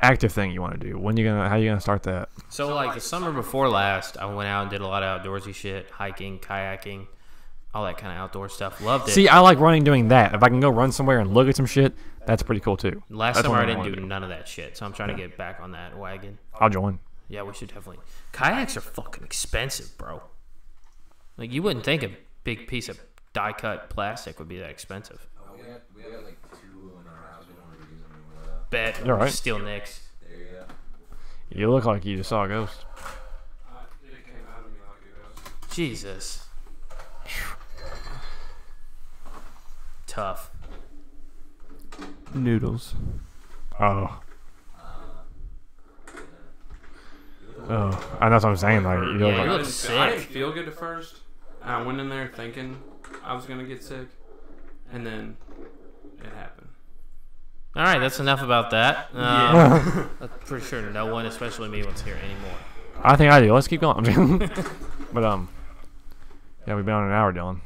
active thing you want to do, how you gonna start that? So, like, the summer before last, I went out and did a lot of outdoorsy shit. Hiking, kayaking, all that kind of outdoor stuff. Loved it. See, I like doing that. If I can go run somewhere and look at some shit, that's pretty cool too. Last That's summer, what I didn't wanna do none of that shit. So, I'm trying to get back on that wagon. I'll join. Yeah, we should definitely. Kayaks are fucking expensive, bro. Like, you wouldn't think a big piece of die-cut plastic would be that expensive. We got like 2 in our house. We don't really use them anymore though. Bet. You're right. Steal Nick's. There you go. You look like you just saw a ghost. It came out of me like it was. Jesus. Tough. Noodles. Oh. Oh, I know what I'm saying. Like, you look Yeah, like, you look I sick. didn't feel good at first. I went in there thinking I was gonna get sick, and then it happened. All right, that's enough about that. Yeah. I'm pretty sure no one, especially me, wants to hear anymore. I think I do. Let's keep going. But yeah, we've been on an hour, Dylan.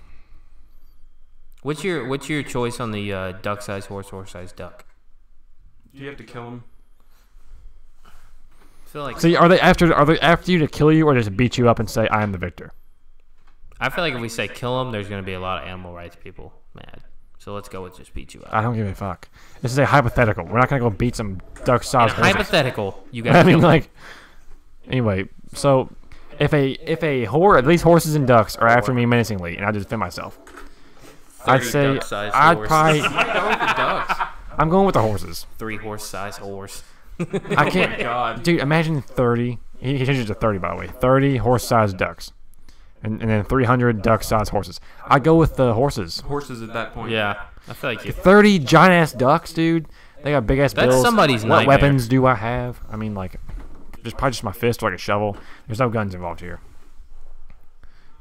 What's your choice on the duck-sized horse, horse-sized duck? Do you have to kill him? I feel like See, are they after you to kill you or just beat you up and say I am the victor? if we say kill them, there's going to be a lot of animal rights people mad. So let's go with just beat you up. I don't give a fuck. This is a hypothetical. We're not gonna go beat some duck-sized horses. Hypothetical, you got. I mean, like, anyway. So, if at least horses and ducks are after me menacingly, and I just defend myself, I'd say duck-sized I'd horse. probably. I go with the ducks. I'm going with the horses. 3 horse-sized horse. I can't. God. Dude, imagine 30. He changed it to 30, by the way. 30 horse-sized ducks, and then 300 duck-sized horses. I go with the horses. Horses at that point. Yeah, I feel like you. 30 giant-ass ducks, dude. They got big-ass That's bills. somebody's What nightmare. weapons do I have? I mean, like, probably just my fist or like a shovel. There's no guns involved here.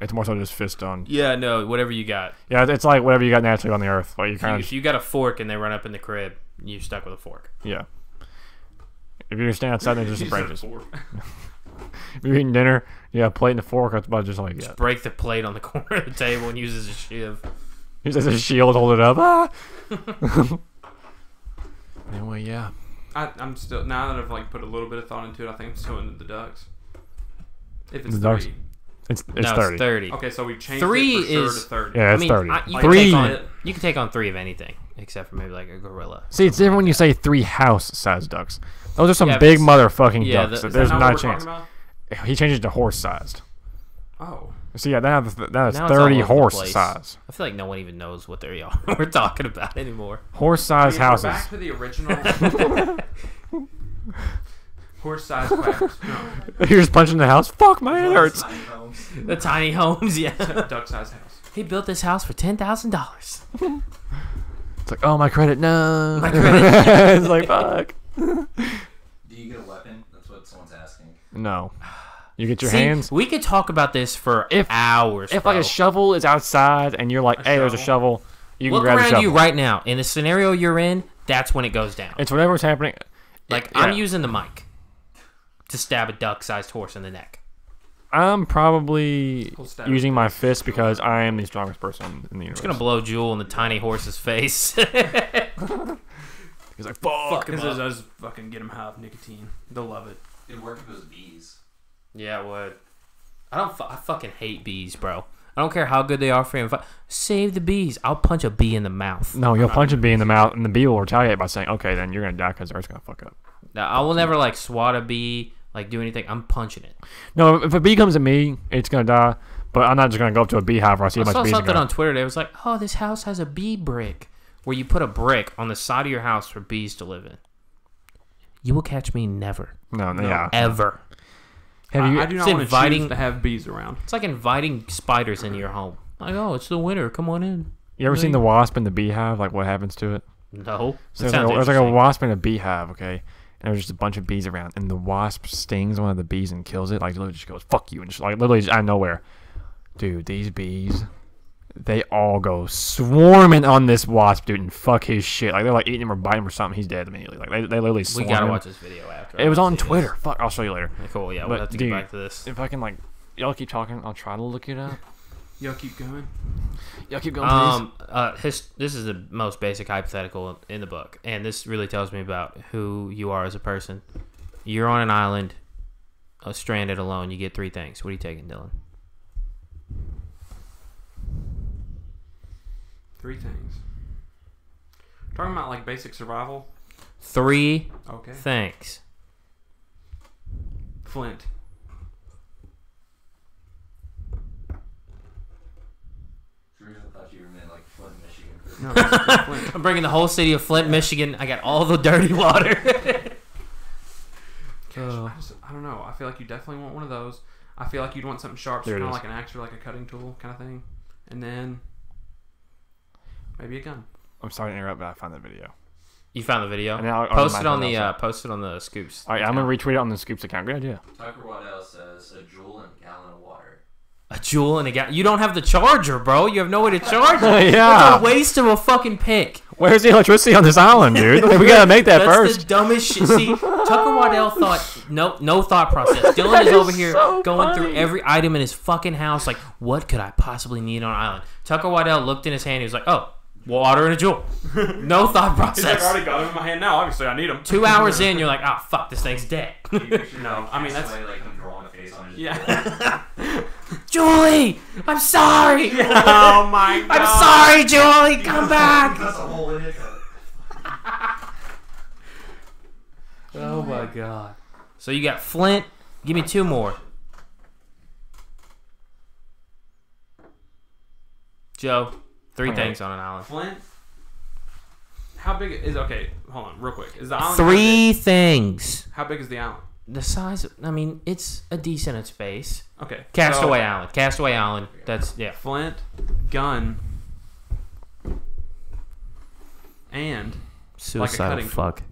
It's more so just fist on. Yeah, no, whatever you got. Yeah, it's like whatever you got naturally on the earth. Like you kind If of. you got a fork and they run up in the crib, you're stuck with a fork. Yeah. If you're standing outside, there's just some Use a branches. fork. If you're eating dinner, you got a plate and a fork. That's about just like Just break the plate on the corner of the table and use it as a shiv. Use it as a shield, hold it up. Ah! Anyway, yeah. I'm still, now that I've like put a little bit of thought into it, I think I'm still into the ducks. If it's The ducks? 3. It's No, 30. it's 30. Okay, so we changed 3 it for sure is- to 30. Yeah, it's 30. You Three. can take on 3 of anything, except for maybe like a gorilla. See, it's different when you say 3 house-sized ducks. Those are some Yeah, but big it's- motherfucking yeah, ducks. the- Is There's that not a what we're chance. talking about? He changed it to horse-sized. Oh. So yeah, that is Now it's all 30 over the horse place. size. I feel like no one even knows what we're talking about anymore. Horse-sized We're houses. back to the original. Horse-sized quackers. No. You're just punching the house. Fuck, my head hurts. Tiny homes. The tiny homes, yeah. Duck-sized house. He built this house for $10,000. It's like, oh, my credit, no. My credit. It's like, fuck. Do you get a weapon? That's what someone's asking. No. You get your See, hands. we could talk about this for hours. If bro. like a shovel is outside and you're like, hey, there's a shovel, you can Look grab the around shovel. you right now. In the scenario you're in, that's when it goes down. It's whatever's happening. Like, Yeah. I'm using the mic to stab a duck-sized horse in the neck. I'm probably We'll stab using my fist because I am the strongest person in the universe. Just gonna blow Jewel in the tiny horse's face. He's like, fuck. Because it does fucking get them high of nicotine. They'll love it. It'd work if it was bees. Yeah, it would. I fucking hate bees, bro. I don't care how good they are for you. Save the bees. I'll punch a bee in the mouth. No, you'll punch a bee in the mouth, and the bee will retaliate by saying, okay, then you're going to die because the earth's going to fuck up. Now, I will never like swat a bee, like do anything. I'm punching it. No, if a bee comes at me, it's going to die, but I'm not just going to go up to a beehive where I see I a bunch saw of bees and something go, on Twitter. They was like, "Oh, this house has a bee brick, where you put a brick on the side of your house for bees to live in." You will catch me never, no, yeah. ever. Have you, I do not It's want to inviting- choose to have bees around. It's like inviting spiders into your home. Like, oh, it's the winter. Come on in. you ever seen the wasp in the beehive? Like, what happens to it? No. So That there's sounds like a interesting. wasp in a beehive, okay? And there's just a bunch of bees around, and the wasp stings one of the bees and kills it. Like, literally just goes, fuck you, and just, like, literally just out of nowhere. Dude, these bees, they all go swarming on this wasp dude and fuck his shit. Like they're like eating him or biting him or something. He's dead immediately. Like they literally We swarm gotta him. watch this video after. It was I on wanna see Twitter. this. Fuck, I'll show you later. Cool. Yeah, But, we'll have to dude, get back to this. If I can like, y'all keep talking. I'll try to look it up. Y'all keep going. Y'all keep going, please. This is the most basic hypothetical in the book, and this really tells me about who you are as a person. You're on an island, stranded alone. You get 3 things. What are you taking, Dylan? 3 things. Talking about like basic survival. 3 Okay. things. Flint. I thought you were meant like Flint, Michigan. No, it's Flint. I'm bringing the whole city of Flint, Michigan. I got all the dirty water. I don't know. I feel like you definitely want one of those. I feel like you'd want something sharp, so There it kind of is. like an axe or like a cutting tool kind of thing. And then maybe a gun. I'm sorry to interrupt, but I found that video. You found the video? And I'll Post remind it on everyone the else. post it on the Scoops. All right, I'm gonna retweet it on the Scoops account. Good idea. Tucker Waddell says a jewel and a gallon of water. A jewel and a gas. You don't have the charger, bro. You have no way to charge it. Yeah. It's a waste of a fucking pick. Where's the electricity on this island, dude? We gotta make that That's first. the dumbest shit. See, Tucker Waddell thought no thought process. Dylan is over here so going funny. through every item in his fucking house. Like, what could I possibly need on an island? Tucker Waddell looked in his hand. He was like, oh, water and a jewel. No thought He's like, I process. already got them in my hand now. Obviously, I need them. 2 hours in, you're like, oh fuck, this thing's dead. No, I mean that's like him drawing a face on his yeah. Julie, I'm sorry. Oh my god. I'm sorry, Julie. Come back. That's a hole in it. Oh my god. So you got Flint. Give me 2 more. Joe, 3 Okay. things on an island. Flint. How big is okay? Hold on, real quick. Is the island 3 things. How big is the island? The size of, I mean, it's a decent space. Okay. Castaway so, Island. Castaway Island. That's, yeah. Flint, gun, and Suicidal cutting fuck.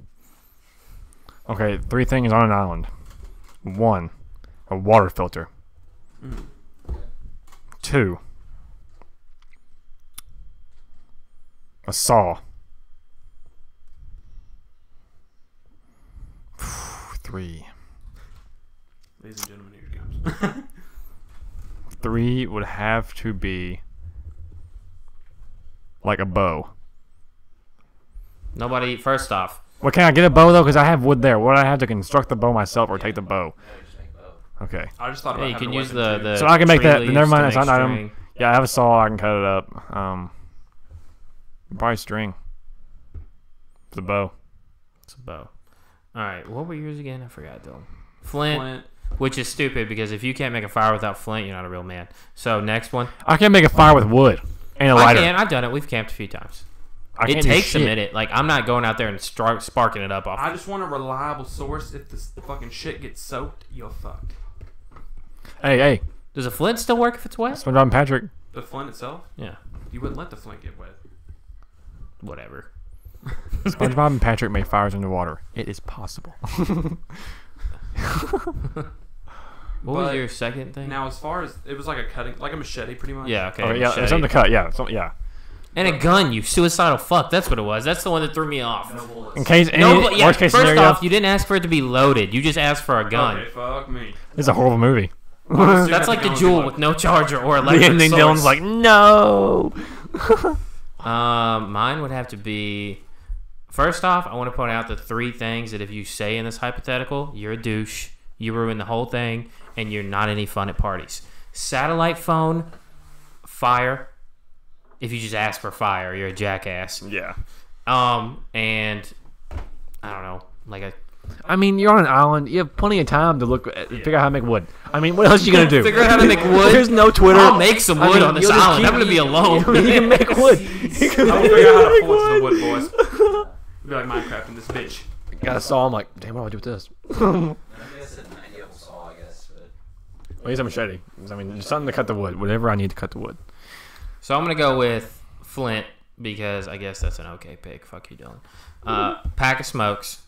Okay, 3 things on an island. 1, a water filter. 2, a saw. 3. ladies and gentlemen, here it comes. 3 would have to be like a bow. Nobody, first off, Well, can I get a bow though? Because I have wood there. Would I have to construct the bow myself or take the bow? Yeah, just make both. Okay. I just thought about yeah, you having can a use weapon, too. the So I can make tree that. leaves Never mind. to It's make not an item. string. Yeah, I have a saw. I can cut it up. Probably string. The bow. It's a bow. All right, what were yours again? I forgot, Dylan. Flint, Flint. which is stupid because if you can't make a fire without flint, you're not a real man. So next one. I can make a fire with wood and a I lighter. can. I've done it. We've camped a few times. I It can't do takes a shit. minute. Like, I'm not going out there and sparking it up off. I just want a reliable source. If this fucking shit gets soaked, you're fucked. Hey, Does a flint still work if it's wet? SpongeBob and Patrick. The flint itself, Yeah. you wouldn't let the flint get wet. Whatever. SpongeBob and Patrick make fires underwater. It is possible. What was But your second thing? Now, as far as it was like a cutting, like a machete, pretty much. Yeah, okay. Okay, yeah, machete. there's something to cut. Yeah, yeah. And a gun, you suicidal fuck. That's what it was. That's the one that threw me off. No bullets. In case any No, but yeah, worst case first scenario, off, you didn't ask for it to be loaded. You just asked for a gun. Okay, fuck me. it's a horrible movie. That's like the jewel with no charger or The electric ending, source. Dylan's like, no. Mine would have to be. First off, I want to point out the 3 things that if you say in this hypothetical, you're a douche, you ruin the whole thing, and you're not any fun at parties. Satellite phone, fire. If you just ask for fire, you're a jackass. Yeah. And I don't know, like a I mean, you're on an island. You have plenty of time to look, figure out how to make wood. I mean, what else are you gonna do? figure out how to make wood. There's no Twitter. I'll make some wood on this you'll just island. I'm gonna be alone. You can make wood. I will figure out how to forge the wood, boys. Be like Minecraft in this bitch. Got a saw. I'm like, damn, what do I do with this? I guess a 90-level saw, I guess. But Well, use a machete. I mean, just something to cut the wood. Whatever I need to cut the wood. So I'm gonna go with flint because I guess that's an okay pick. Fuck you, Dylan. Pack of smokes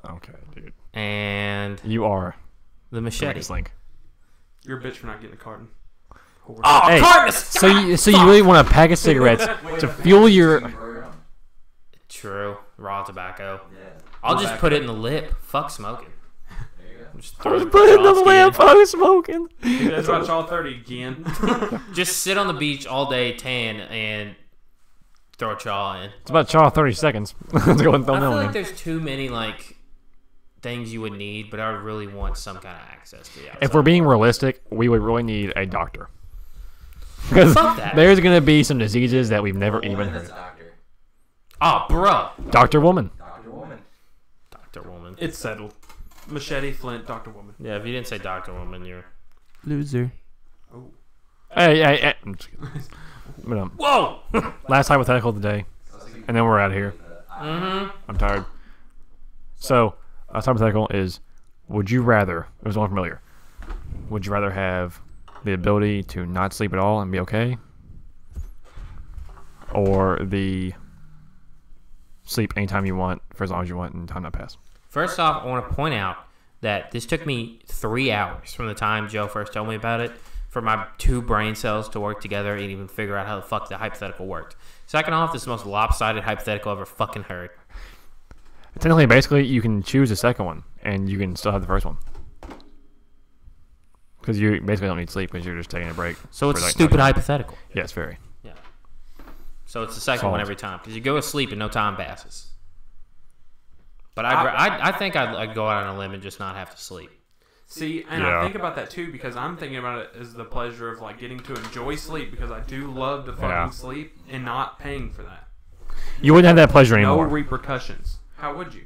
Okay, dude. and You are the the machete. weakest link. You're a bitch for not getting a carton. Oh, Hey, Carmus! so you really want a pack of cigarettes to fuel your? True. Raw tobacco. Yeah. I'll just put it in the lip. Fuck smoking. There you go. Just throw Put it in the Chomsky lamp. I was smoking. That's about y'all 30 again. Just sit on the beach all day, tan, and throw a chaw in. It's about Charles 30 seconds. Let's go and throw I feel that like in. there's too many like things you would need, but I would really want some kind of access to the outside. If we're being realistic, we would really need a doctor. Because Fuck that. there's going to be some diseases that we've never even Woman heard that's a of. doctor. Oh, bro. Doctor Woman. Doctor woman. Dr. Woman. It's settled. Machete, Flint, Dr. Woman. Yeah, if you didn't say Dr. Woman, you're... Loser. Hey. I'm just kidding. But, Whoa! last hypothetical of the day, and then we're out of here. Mm-hmm. I'm tired. So, last hypothetical is, would you rather, it was one from earlier, would you rather have the ability to not sleep at all and be okay? Or the sleep anytime you want, for as long as you want, and time not pass? First off, I want to point out that this took me 3 hours from the time Joe first told me about it for my 2 brain cells to work together and even figure out how the fuck the hypothetical worked. Second off, this is the most lopsided hypothetical I've ever fucking heard. Technically, basically, you can choose the second one, and you can still have the first one. Because you basically don't need sleep because you're just taking a break. So it's for, a like, stupid 9 hypothetical. Yeah, it's very. Yeah. So it's the second one Solved. every time because you go to sleep and no time passes. But I think I'd go out on a limb and just not have to sleep. See, and Yeah. I think about that too because I'm thinking about it as the pleasure of like getting to enjoy sleep because I do love to fucking Yeah. sleep and not paying for that. You wouldn't have that pleasure No anymore. repercussions. How would you?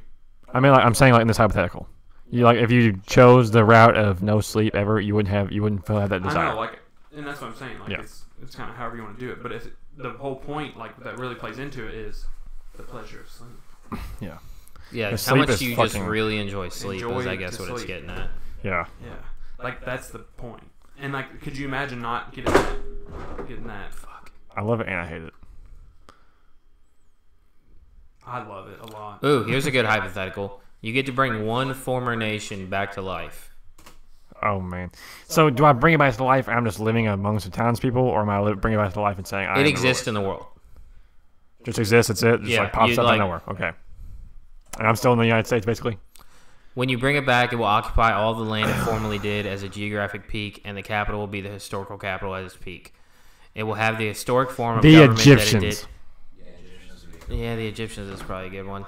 I mean, like I'm saying, like in this hypothetical, you like if you chose the route of no sleep ever, you wouldn't have that I desire. know, like, and that's what I'm saying. Like, Yeah. it's kind of however you want to do it. But if the whole point, like, that really plays into it is the pleasure of sleep. Yeah, Yeah, The how sleep much is do you just fucking- really enjoy sleep Enjoy is, I guess, to what it's sleep. getting at. yeah. Yeah, like that's the point. And like, could you imagine not getting that? Fuck, I love it and I hate it. I love it a lot. Ooh, here's a good hypothetical. You get to bring one former nation back to life. Oh man. So do I bring it back to life? And I'm just living amongst the townspeople, or am I bringing it back to life and saying I It exists in the world. Just exists. That's it. Just Yeah, like pops you, up out like- of nowhere. Okay. And I'm still in the United States, basically. When you bring it back, it will occupy all the land it formerly did as a geographic peak, and the capital will be the historical capital at its peak. It will have the historic form of The government Egyptians. that it Yeah, Egyptians would be did. Yeah, the Egyptians is probably a good one.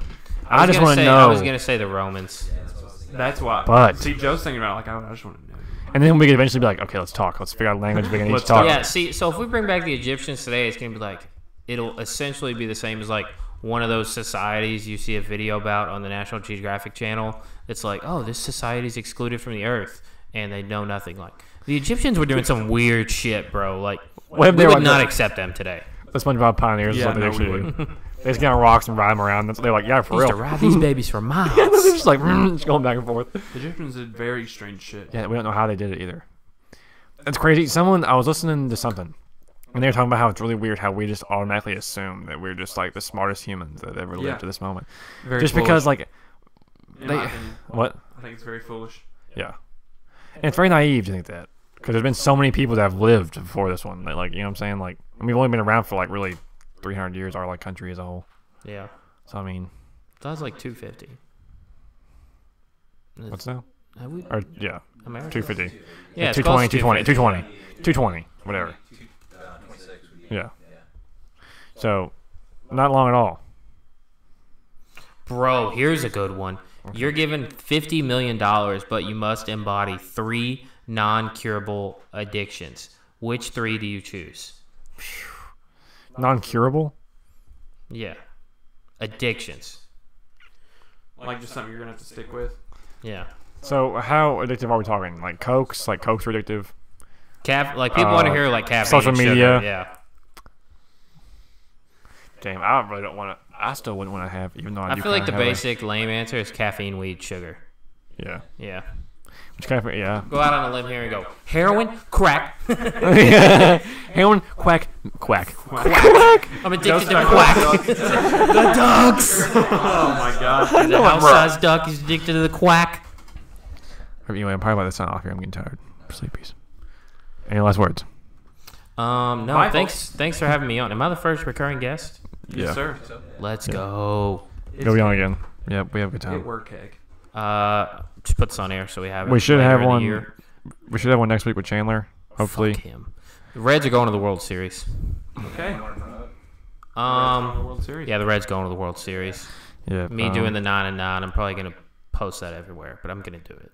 I just want to know. I was gonna say the Romans. Yeah, that's what I was thinking. That's why. But- see, Joe's thinking about it, like, I just want to know. And then we could eventually be like, okay, let's talk. Let's figure out a language we can each Let's talk. Yeah, see, so if we bring back the Egyptians today, it's gonna be like it'll essentially be the same as like one of those societies you see a video about on the National Geographic channel. It's like, oh, this society is excluded from the earth, and they know nothing. Like the Egyptians were doing some weird shit, bro. Like What if we they were would like not the- accept them today. The SpongeBob pioneers is Yeah, what they no, actually we do. They just get on rocks and ride them around. That's, they're like, yeah, for We used to real. ride these babies for miles. They're just like, just going back and forth. The Egyptians did very strange shit. Yeah, we don't know how they did it either. It's crazy. I was listening to something, and they were talking about how it's really weird how we just automatically assume that we're just like the smartest humans that ever lived Yeah. to this moment. Very Just foolish, because, like, in they, my opinion. what? I think it's very foolish. Yeah. And it's very naive to think that. Because there's been so many people that have lived before this one. That, like, you know what I'm saying? Like, and we've only been around for, like, really 300 years, our, like, country as a whole. Yeah, So, I mean, that was like 250. what's that? Have we, Or, yeah, America? 250. Yeah, it's 220, close to 220, 250. 220, whatever. 26 would be. Yeah. Yeah. So, not long at all. Bro, here's a good one. You're given $50 million, but you must embody 3 non-curable addictions. Which 3 do you choose? Non-curable? Yeah. Addictions. Like, just something you're going to have to stick with. Yeah. So, how addictive are we talking? Like, Cokes? Like, Cokes are addictive? Like, people want to hear, like, caffeine social and sugar. media. Yeah. Damn, I really don't want to. I still wouldn't want to have, even though I I do feel like the kinda have basic lame answer is caffeine, weed, sugar. Yeah. Yeah. Which kind of, yeah. Go out on a limb here and go, heroin, crack. Heroin, quack. I'm addicted to quack. The ducks. Oh, my God. The house-sized duck is addicted to the quack. Anyway, I'm probably about to sign off here. I'm getting tired. Sleepies. Any last words? No, Bye, thanks for having me on. Am I the first recurring guest? Yeah. Yes, sir. Let's go. Go be on again. Yeah, we have a good It time. work, Keg. Just put this on air so we have it. We should later have in the one. year. We should have one next week with Chandler. Hopefully. Fuck him. The Reds are going to the World Series. Okay. World Series. Yeah, the Reds going to the World Series. Yeah. Me doing the 9-9. I'm probably gonna post that everywhere, but I'm gonna do it.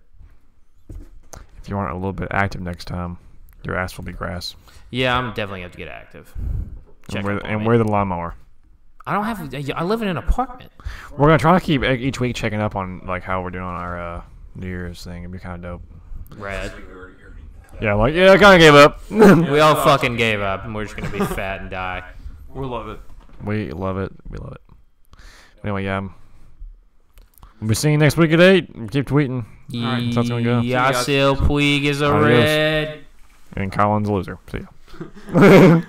If you aren't a little bit active next time, your ass will be grass. Yeah, I'm definitely gonna have to get active. Check up on me. Wear the lawnmower. I don't have. I live in an apartment. We're gonna try to keep each week checking up on like how we're doing on our New Year's thing. It'd be kind of dope. Red. Yeah, I kind of gave up. We all fucking gave up, and we're just gonna be fat and die. We love it. We love it. We love it. Anyway, yeah. We'll be seeing you next week at 8. Keep tweeting. Alright, that's how it's gonna go. Yasiel Puig is a Adios. Red. And Colin's a loser. See ya.